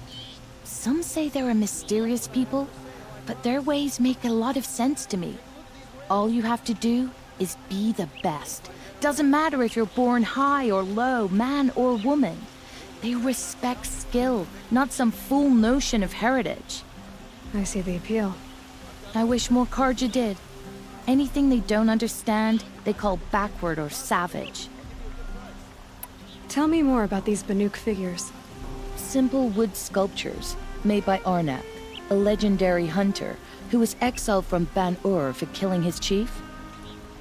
Some say they're a mysterious people, but their ways make a lot of sense to me. All you have to do is be the best. Doesn't matter if you're born high or low, man or woman. They respect skill, not some fool notion of heritage. I see the appeal. I wish more Karja did. Anything they don't understand, they call backward or savage. Tell me more about these Banuk figures. Simple wood sculptures made by Arnak, a legendary hunter who was exiled from Ban-Ur for killing his chief.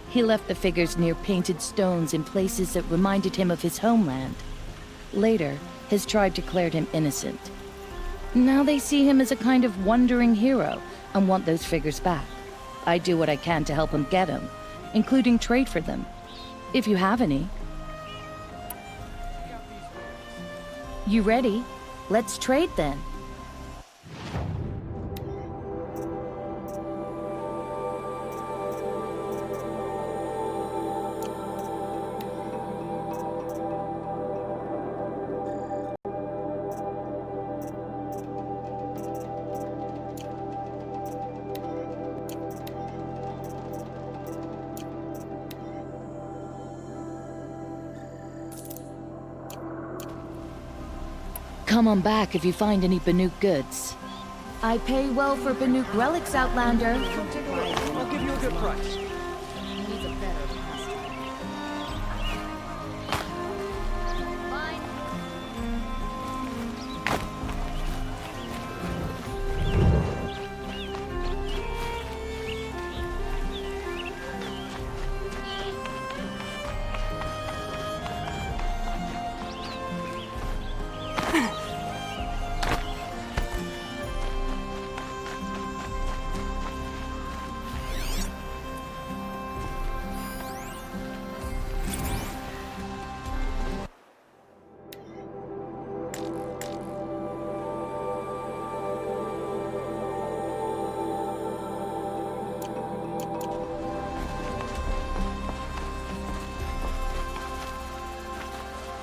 He left the figures near painted stones in places that reminded him of his homeland. Later, his tribe declared him innocent. Now they see him as a kind of wandering hero and want those figures back. I do what I can to help him get them, including trade for them, if you have any. You ready? Let's trade then. Come on back if you find any Banuk goods. I pay well for Banuk relics, Outlander. I'll give you a good price.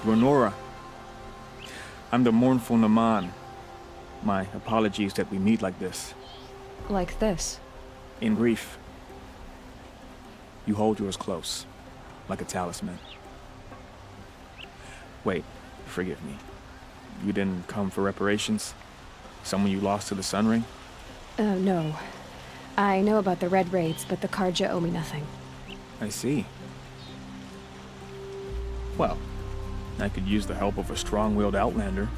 Renora, I'm the mournful Naman. My apologies that we meet like this. Like this? In grief. You hold yours close, like a talisman. Wait, forgive me. You didn't come for reparations? Someone you lost to the Sun Ring? No. I know about the Red Raids, but the Karja owe me nothing. I see. Well, I could use the help of a strong-willed outlander.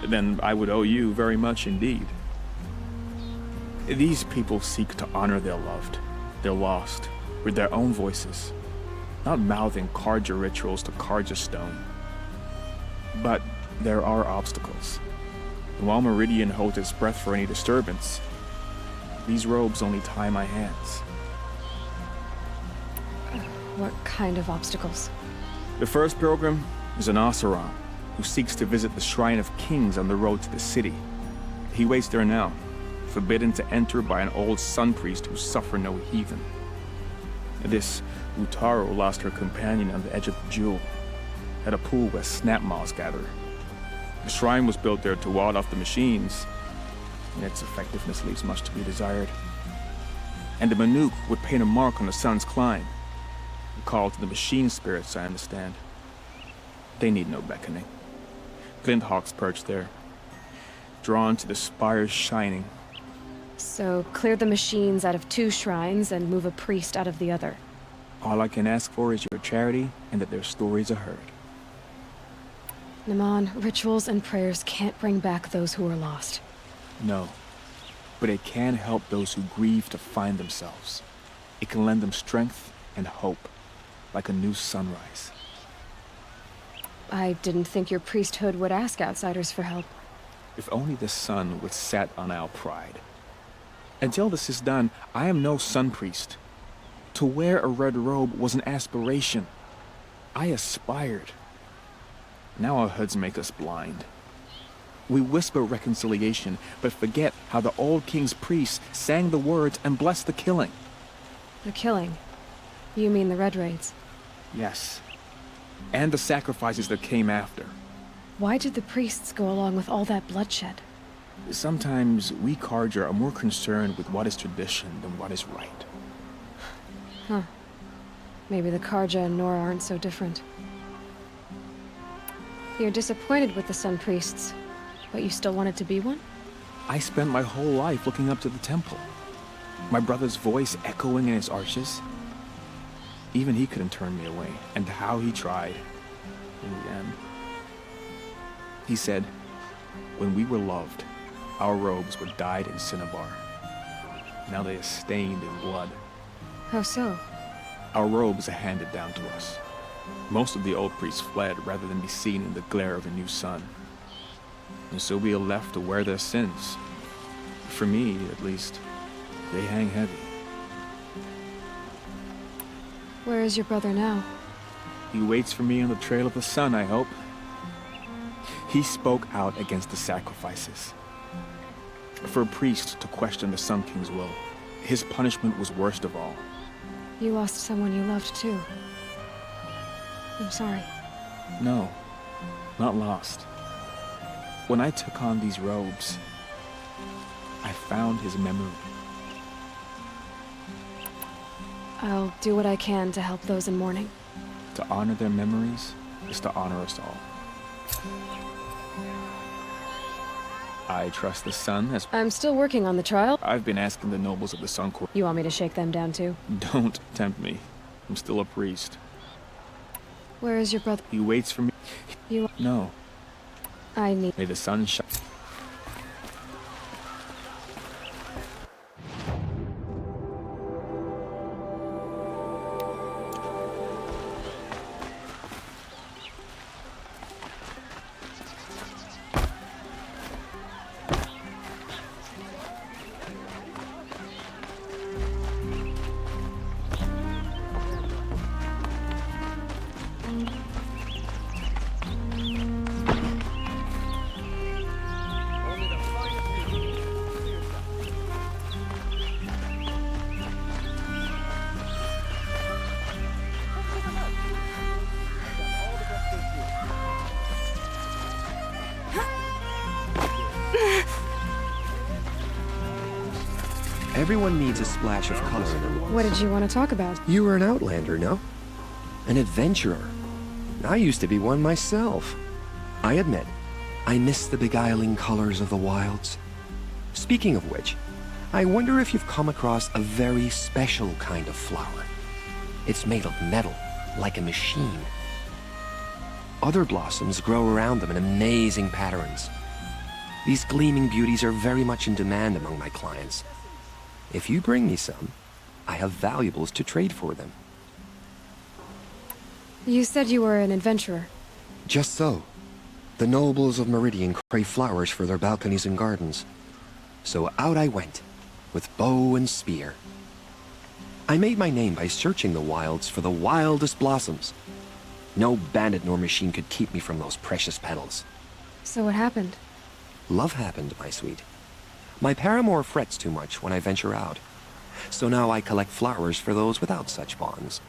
Then I would owe you very much indeed. These people seek to honor their loved, their lost, with their own voices, not mouthing Karja rituals to Karja stone. But there are obstacles. While Meridian holds its breath for any disturbance, these robes only tie my hands. What kind of obstacles? The first pilgrim is an Oseram who seeks to visit the Shrine of Kings on the road to the city. He waits there now, forbidden to enter by an old sun priest who suffer no heathen. This Utaro lost her companion on the edge of the jewel, at a pool where snap moths gather. The shrine was built there to ward off the machines, and its effectiveness leaves much to be desired. And the Banuk would paint a mark on the sun's climb, a call to the machine spirits, I understand. They need no beckoning. Glinthawks perch there, drawn to the spires shining. So, clear the machines out of 2 shrines and move a priest out of the other. All I can ask for is your charity and that their stories are heard. Naman, rituals and prayers can't bring back those who are lost. No, but it can help those who grieve to find themselves. It can lend them strength and hope, like a new sunrise. I didn't think your priesthood would ask outsiders for help. If only the sun would set on our pride. Until this is done, I am no sun priest. To wear a red robe was an aspiration. I aspired. Now our hoods make us blind. We whisper reconciliation, but forget how the old king's priests sang the words and blessed the killing. The killing? You mean the Red Raids? Yes. And the sacrifices that came after. Why did the priests go along with all that bloodshed? Sometimes we Carja are more concerned with what is tradition than what is right. Huh. Maybe the Carja and Nora aren't so different. You're disappointed with the Sun Priests, but you still wanted to be one? I spent my whole life looking up to the temple. My brother's voice echoing in its arches. Even he couldn't turn me away, and how he tried. In the end. He said, when we were loved, our robes were dyed in cinnabar. Now they are stained in blood. How so? Our robes are handed down to us. Most of the old priests fled rather than be seen in the glare of a new sun. And so we are left to wear their sins. For me, at least, they hang heavy. Where is your brother now? He waits for me on the trail of the sun, I hope. He spoke out against the sacrifices. For a priest to question the Sun King's will, his punishment was worst of all. You lost someone you loved too. I'm sorry. No, not lost. When I took on these robes, I found his memory. I'll do what I can to help those in mourning. To honor their memories is to honor us all. I trust the sun as... I'm still working on the trial. I've been asking the nobles of the Sun Court. You want me to shake them down too? Don't tempt me. I'm still a priest. Where is your brother? He waits for me. You... No. I need... May the sun shine. Everyone needs a splash of color in their lives. What did you want to talk about? You were an outlander, no? An adventurer. I used to be one myself. I admit, I miss the beguiling colors of the wilds. Speaking of which, I wonder if you've come across a very special kind of flower. It's made of metal, like a machine. Other blossoms grow around them in amazing patterns. These gleaming beauties are very much in demand among my clients. If you bring me some, I have valuables to trade for them. You said you were an adventurer. Just so. The nobles of Meridian crave flowers for their balconies and gardens. So out I went, with bow and spear. I made my name by searching the wilds for the wildest blossoms. No bandit nor machine could keep me from those precious petals. So what happened? Love happened, my sweet. My paramour frets too much when I venture out. So now I collect flowers for those without such bonds.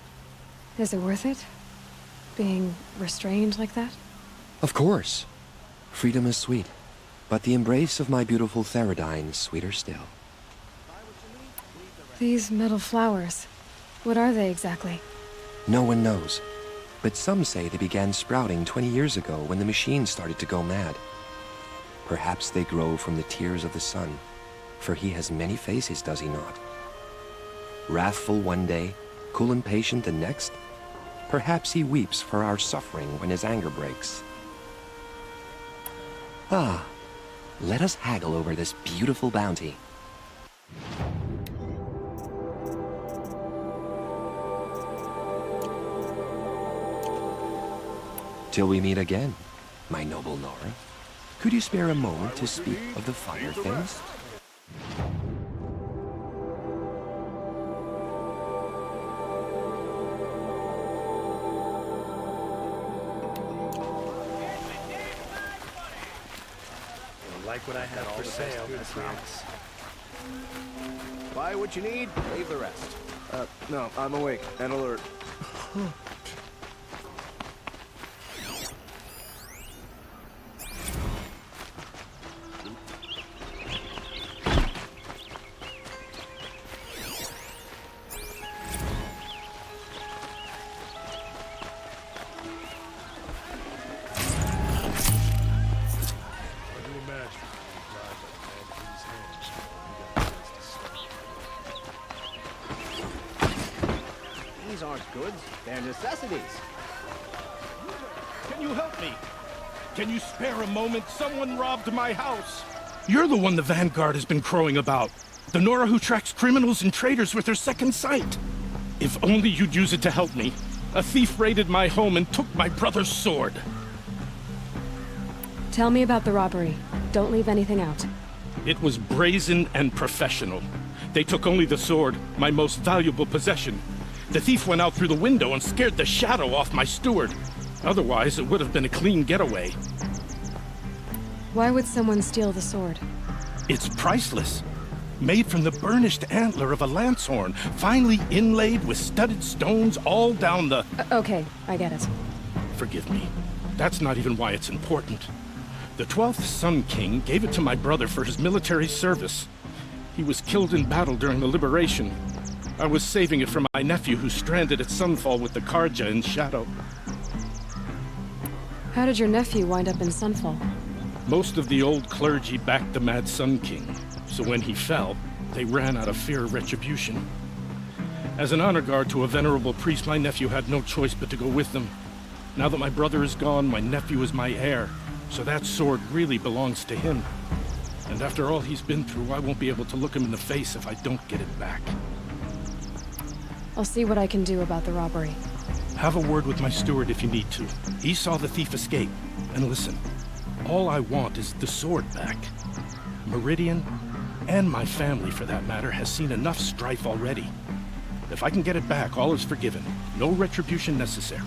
Is it worth it? Being restrained like that? Of course. Freedom is sweet. But the embrace of my beautiful Theradine is sweeter still. These metal flowers, what are they exactly? No one knows. But some say they began sprouting 20 years ago when the machines started to go mad. Perhaps they grow from the tears of the sun, for he has many faces, does he not? Wrathful one day, cool and patient the next. Perhaps he weeps for our suffering when his anger breaks. Ah, let us haggle over this beautiful bounty. Till we meet again, my noble Nora. Could you spare a moment to speak of the finer things? like what I have for sale, I promise. Buy what you need, leave the rest. No, I'm awake and alert. These aren't goods, they're necessities. Can you help me? Can you spare a moment? Someone robbed my house. You're the one the Vanguard has been crowing about. The Nora who tracks criminals and traitors with her second sight. If only you'd use it to help me. A thief raided my home and took my brother's sword. Tell me about the robbery. Don't leave anything out. It was brazen and professional. They took only the sword, my most valuable possession. The thief went out through the window and scared the shadow off my steward. Otherwise, it would have been a clean getaway. Why would someone steal the sword? It's priceless. Made from the burnished antler of a lancehorn, finely inlaid with studded stones all down the... Okay, I get it. Forgive me. That's not even why it's important. The 12th Sun King gave it to my brother for his military service. He was killed in battle during the liberation. I was saving it for my nephew who's stranded at Sunfall with the Karja in Shadow. How did your nephew wind up in Sunfall? Most of the old clergy backed the Mad Sun King, so when he fell, they ran out of fear of retribution. As an honor guard to a venerable priest, my nephew had no choice but to go with them. Now that my brother is gone, my nephew is my heir, so that sword really belongs to him. And after all he's been through, I won't be able to look him in the face if I don't get it back. I'll see what I can do about the robbery. Have a word with my steward if you need to. He saw the thief escape. And listen, all I want is the sword back. Meridian, and my family for that matter, has seen enough strife already. If I can get it back, all is forgiven. No retribution necessary.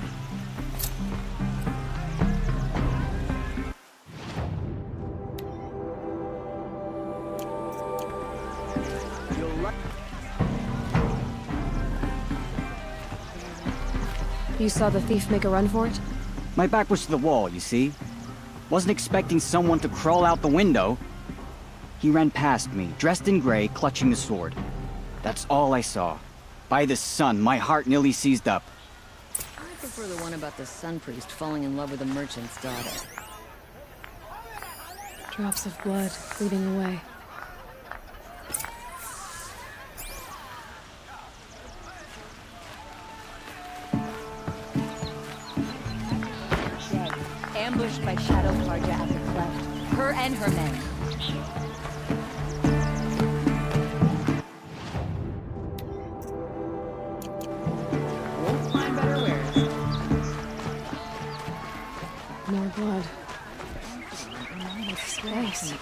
You saw the thief make a run for it? My back was to the wall, you see? Wasn't expecting someone to crawl out the window. He ran past me, dressed in gray, clutching the sword. That's all I saw. By the sun, my heart nearly seized up. I prefer the one about the sun priest falling in love with a merchant's daughter. Drops of blood bleeding away. Ambushed by Shadow Karja at the cleft. Her and her men. Won't find better wares. More blood. Space.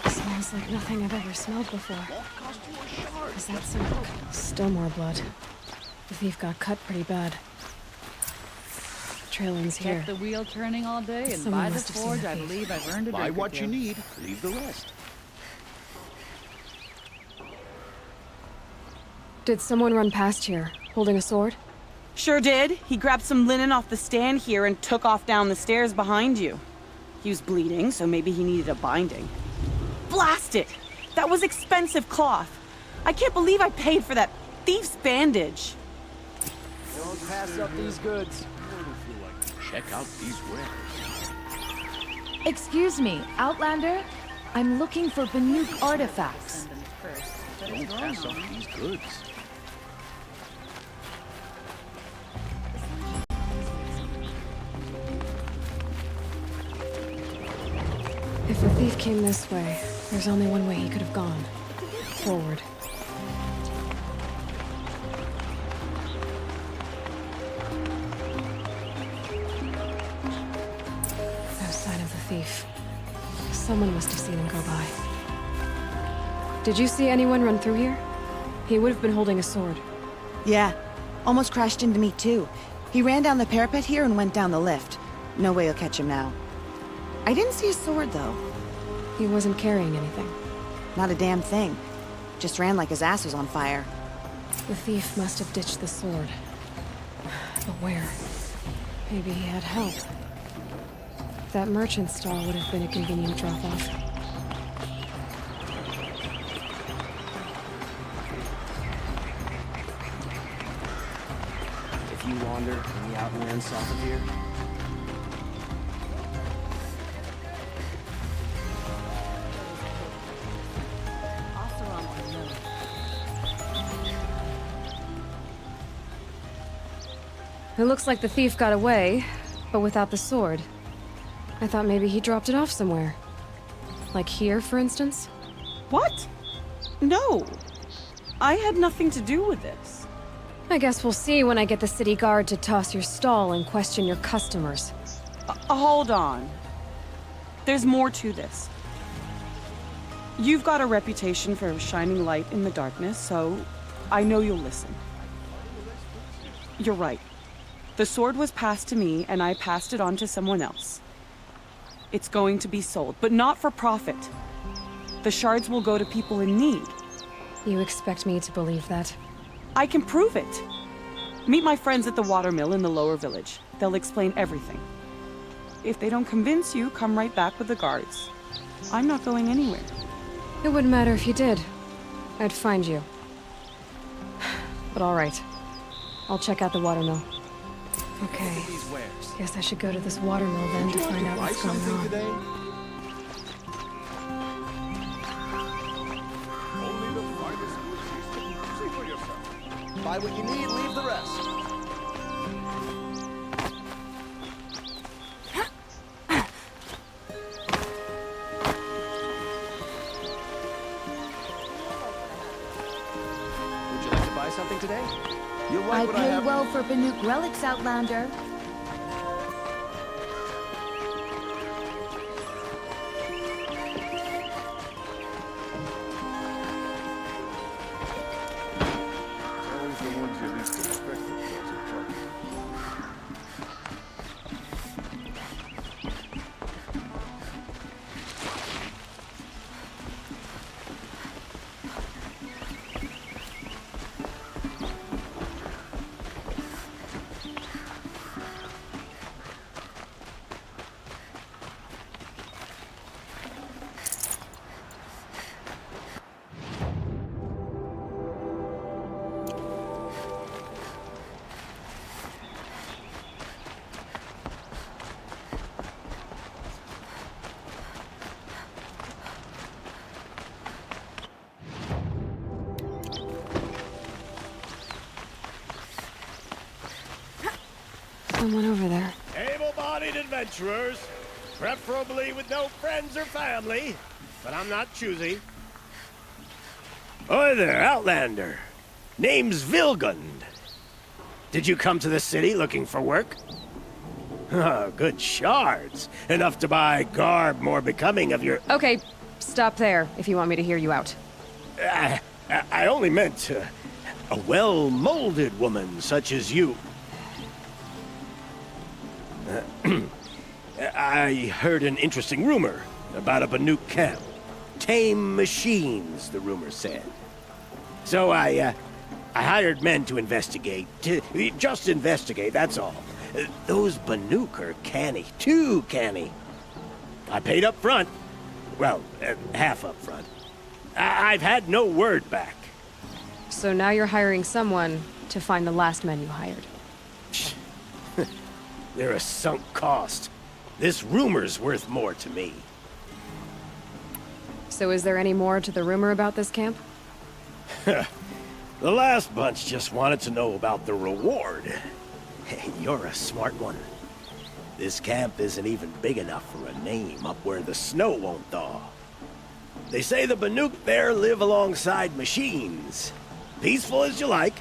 Smells like nothing I've ever smelled before. Is that smoke? Still more blood. The thief got cut pretty bad. Trail ends here. Kept the wheel turning all day, and Someone by the must have seen forge, the I thief. believe I've earned a Buy drink or what two. you need, leave the rest. Did someone run past here, holding a sword? Sure did. He grabbed some linen off the stand here and took off down the stairs behind you. He was bleeding, so maybe he needed a binding. Blast it! That was expensive cloth. I can't believe I paid for that thief's bandage. Don't pass up these goods. Check out these wares. Excuse me, Outlander? I'm looking for Banuk artifacts. Don't pass up these goods. If the thief came this way, there's only one way he could have gone. Forward. No sign of the thief. Someone must have seen him go by. Did you see anyone run through here? He would have been holding a sword. Yeah. Almost crashed into me, too. He ran down the parapet here and went down the lift. No way you'll catch him now. I didn't see a sword, though. He wasn't carrying anything. Not a damn thing. Just ran like his ass was on fire. The thief must have ditched the sword. But where? Maybe he had help. That merchant stall would have been a convenient drop-off. If you wander in the outlands south of here, It looks like the thief got away, but without the sword. I thought maybe he dropped it off somewhere. Like here, for instance? What? No. I had nothing to do with this. I guess we'll see when I get the city guard to toss your stall and question your customers. Hold on. There's more to this. You've got a reputation for shining light in the darkness, so I know you'll listen. You're right. The sword was passed to me, and I passed it on to someone else. It's going to be sold, but not for profit. The shards will go to people in need. You expect me to believe that? I can prove it. Meet my friends at the watermill in the lower village. They'll explain everything. If they don't convince you, come right back with the guards. I'm not going anywhere. It wouldn't matter if you did. I'd find you. But all right. I'll check out the watermill. Okay. Guess I should go to this watermill then to find out what's going on. Buy what you need, leave the rest. Would you like to buy something today? You'll like I what pay have. well for Banuk relics, Outlander. Always the ones you least expect to cause a trouble. Someone over there. Able-bodied adventurers, preferably with no friends or family, but I'm not choosy. Oi there, Outlander. Name's Vilgund. Did you come to the city looking for work? Oh, good shards. Enough to buy garb more becoming of your... Okay, stop there if you want me to hear you out. I only meant a well-molded woman such as you. I heard an interesting rumor about a Banuk camp. Tame machines, the rumor said. So I hired men to investigate. Just investigate, that's all. Those Banuk are canny, too canny. I paid up front. Well, half up front. I've had no word back. So now you're hiring someone to find the last men you hired. They're a sunk cost. This rumor's worth more to me. So is there any more to the rumor about this camp? The last bunch just wanted to know about the reward. Hey, you're a smart one. This camp isn't even big enough for a name up where the snow won't thaw. They say the Banuk there live alongside machines. Peaceful as you like.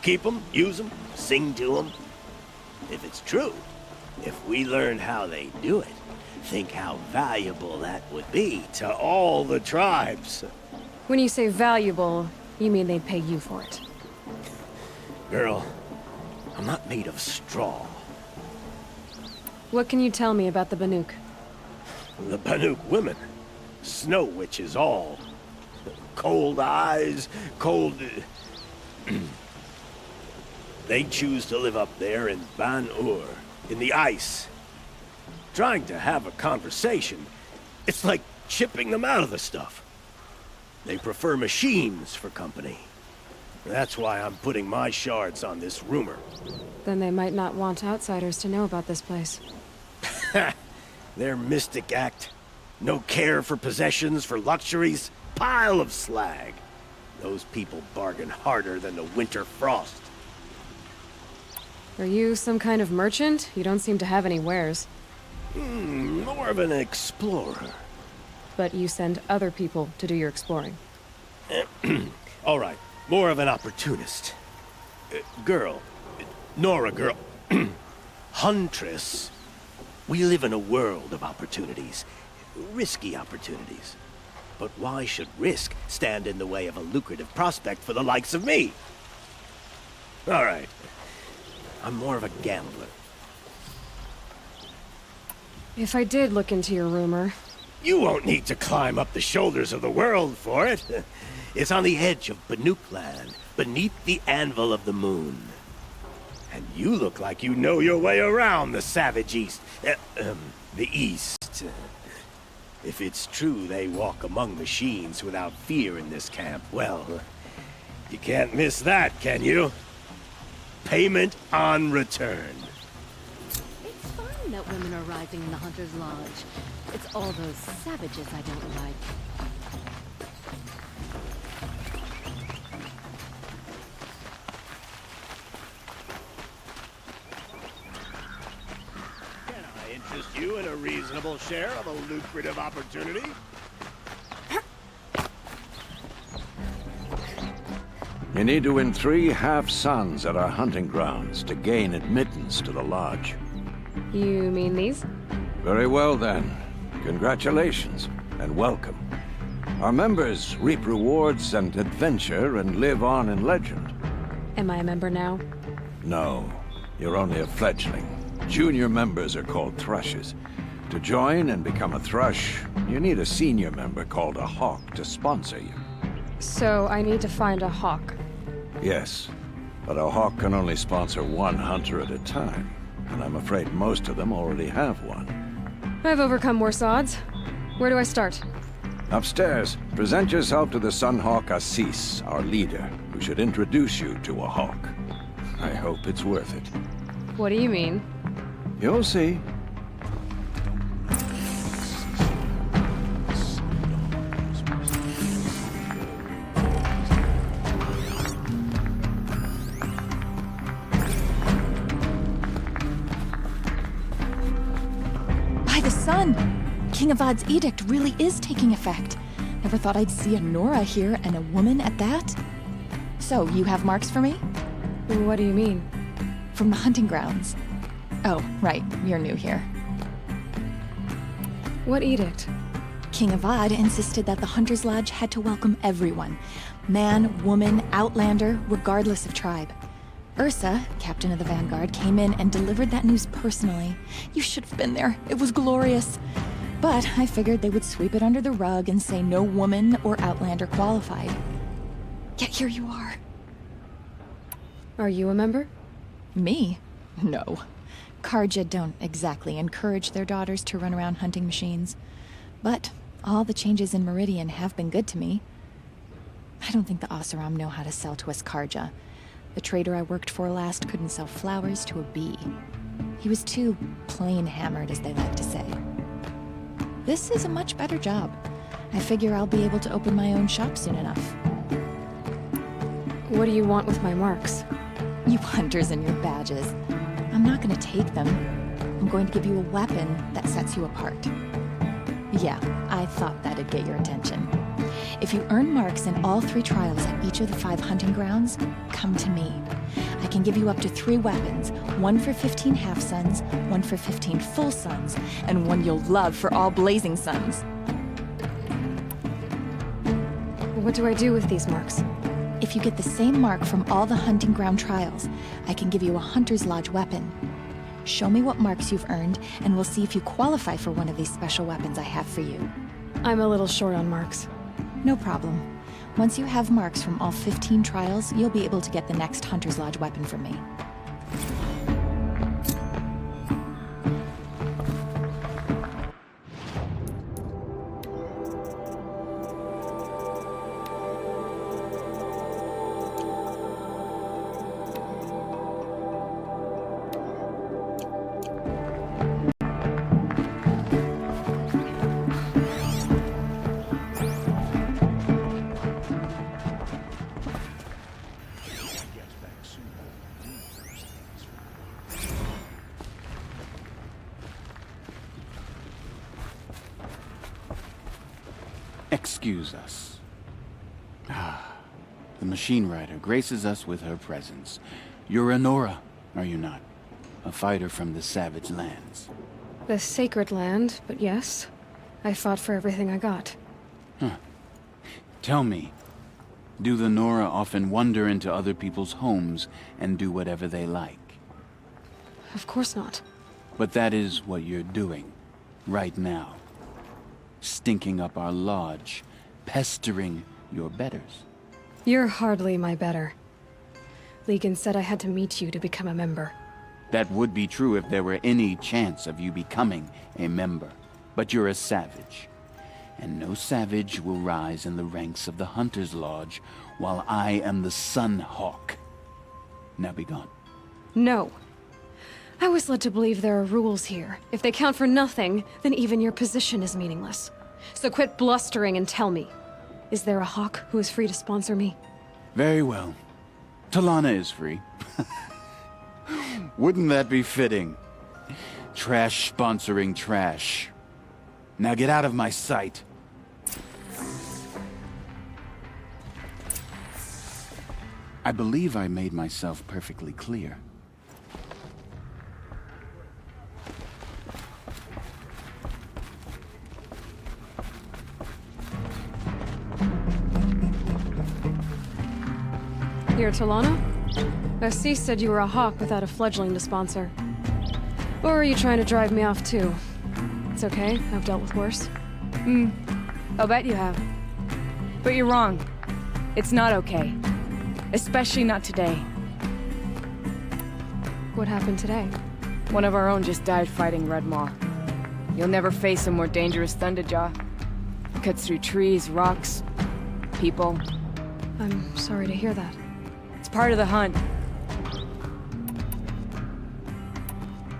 Keep them, use them, sing to them. If it's true, if we learned how they do it, think how valuable that would be to all the tribes. When you say valuable, you mean they'd pay you for it. Girl, I'm not made of straw. What can you tell me about the Banuk? The Banuk women. Snow witches all. Cold eyes, cold... They choose to live up there in Ban-Ur, in the ice. Trying to have a conversation, it's like chipping them out of the stuff. They prefer machines for company. That's why I'm putting my shards on this rumor. Then they might not want outsiders to know about this place. Their mystic act. No care for possessions, for luxuries. Pile of slag. Those people bargain harder than the winter frost. Are you some kind of merchant? You don't seem to have any wares. More of an explorer. But you send other people to do your exploring. All right, more of an opportunist. Girl. Nora girl. Huntress. We live in a world of opportunities. Risky opportunities. But why should risk stand in the way of a lucrative prospect for the likes of me? All right. I'm more of a gambler. If I did look into your rumor... You won't need to climb up the shoulders of the world for it. It's on the edge of Banuk land, beneath the anvil of the moon. And you look like you know your way around the savage east. The east. If it's true they walk among machines without fear in this camp, well, you can't miss that, can you? Payment on return. It's fun that women are rising in the Hunter's Lodge. It's all those savages I don't like. Can I interest you in a reasonable share of a lucrative opportunity? You need to win 3 half-suns at our hunting grounds to gain admittance to the lodge. You mean these? Very well then. Congratulations, and welcome. Our members reap rewards and adventure and live on in legend. Am I a member now? No, you're only a fledgling. Junior members are called thrushes. To join and become a thrush, you need a senior member called a hawk to sponsor you. So I need to find a hawk. Yes, but a hawk can only sponsor 1 hunter at a time, and I'm afraid most of them already have one. I've overcome worse odds. Where do I start? Upstairs, present yourself to the Sunhawk Assis, our leader, who should introduce you to a hawk. I hope it's worth it. What do you mean? You'll see. King Avad's edict really is taking effect. Never thought I'd see a Nora here, and a woman at that. So, you have marks for me? What do you mean? From the hunting grounds. Oh, right, you're new here. What edict? King Avad insisted that the Hunter's Lodge had to welcome everyone. Man, woman, outlander, regardless of tribe. Ursa, captain of the Vanguard, came in and delivered that news personally. You should have been there. It was glorious. But I figured they would sweep it under the rug and say no woman or outlander qualified. Yet here you are. Are you a member? Me? No. Karja don't exactly encourage their daughters to run around hunting machines. But all the changes in Meridian have been good to me. I don't think the Oseram know how to sell to us Karja. The trader I worked for last couldn't sell flowers to a bee. He was too plain-hammered, as they like to say. This is a much better job. I figure I'll be able to open my own shop soon enough. What do you want with my marks? You hunters and your badges. I'm not going to take them. I'm going to give you a weapon that sets you apart. Yeah, I thought that'd get your attention. If you earn marks in all 3 trials at each of the 5 hunting grounds, come to me. I can give you up to 3 weapons, 1 for 15 half-suns, 1 for 15 full suns, and 1 you'll love for all blazing suns. What do I do with these marks? If you get the same mark from all the hunting ground trials, I can give you a Hunter's Lodge weapon. Show me what marks you've earned, and we'll see if you qualify for one of these special weapons I have for you. I'm a little short on marks. No problem. Once you have marks from all 15 trials, you'll be able to get the next Hunter's Lodge weapon from me. Excuse us. The machine rider graces us with her presence. You're a Nora, are you not? A fighter from the savage lands. The sacred land, but yes. I fought for everything I got. Tell me, do the Nora often wander into other people's homes and do whatever they like? Of course not. But that is what you're doing, right now. Stinking up our lodge, pestering your betters. You're hardly my better. Legan said I had to meet you to become a member. That would be true if there were any chance of you becoming a member. But you're a savage. And no savage will rise in the ranks of the Hunter's Lodge while I am the Sun Hawk. Now be gone. No. I was led to believe there are rules here. If they count for nothing, then even your position is meaningless. So quit blustering and tell me. Is there a Hawk who is free to sponsor me? Very well. Talana is free. Wouldn't that be fitting? Trash sponsoring trash. Now get out of my sight. I believe I made myself perfectly clear. Here, Talana? Assis said you were a Hawk without a fledgling to sponsor. Or are you trying to drive me off too? It's okay, I've dealt with worse. I'll bet you have. But you're wrong. It's not okay. Especially not today. What happened today? One of our own just died fighting Red Maw. You'll never face a more dangerous Thunderjaw. Cuts through trees, rocks, people. I'm sorry to hear that. It's part of the hunt.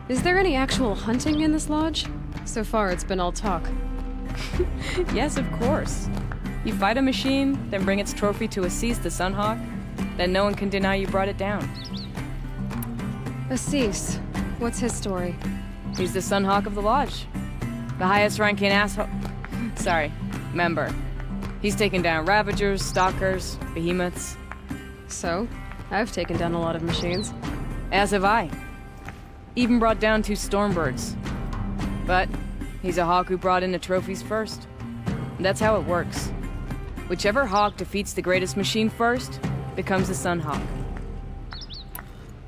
Is there any actual hunting in this lodge? So far, it's been all talk. Yes, of course. You fight a machine, then bring its trophy to Assis the Sunhawk, then no one can deny you brought it down. Assis, what's his story? He's the Sunhawk of the Lodge. The highest ranking asshole... member. He's taken down Ravagers, Stalkers, Behemoths. So, I've taken down a lot of machines. As have I. Even brought down 2 Stormbirds. But he's a Hawk who brought in the trophies first. And that's how it works. Whichever Hawk defeats the greatest machine first becomes the Sunhawk.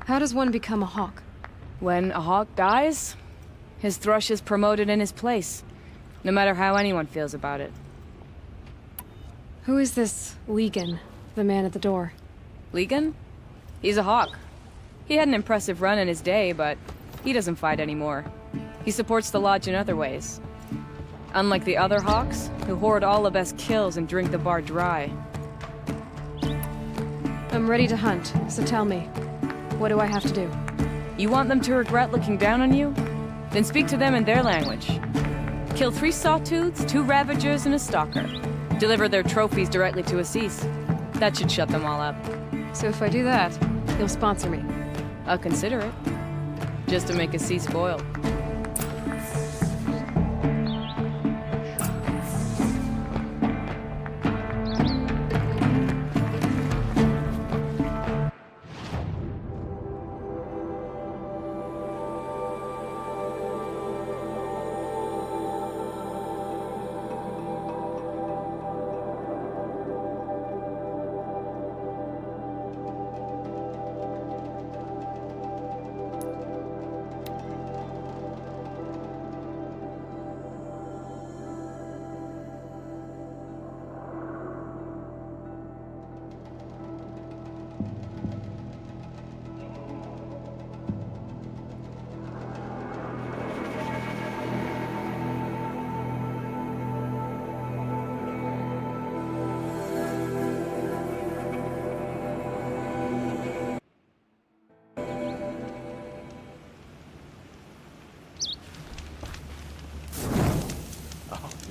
How does one become a Hawk? When a Hawk dies, his thrush is promoted in his place, no matter how anyone feels about it. Who is this Legan, the man at the door? Legan? He's a Hawk. He had an impressive run in his day, but he doesn't fight anymore. He supports the Lodge in other ways. Unlike the other Hawks, who hoard all the best kills and drink the bar dry. I'm ready to hunt, so tell me, what do I have to do? You want them to regret looking down on you? Then speak to them in their language. Kill 3 Sawtooths, 2 Ravagers, and a Stalker. Deliver their trophies directly to Assis. That should shut them all up. So if I do that, you'll sponsor me? I'll consider it. Just to make Assis spoiled.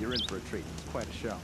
you're in for a treat. It's quite a show.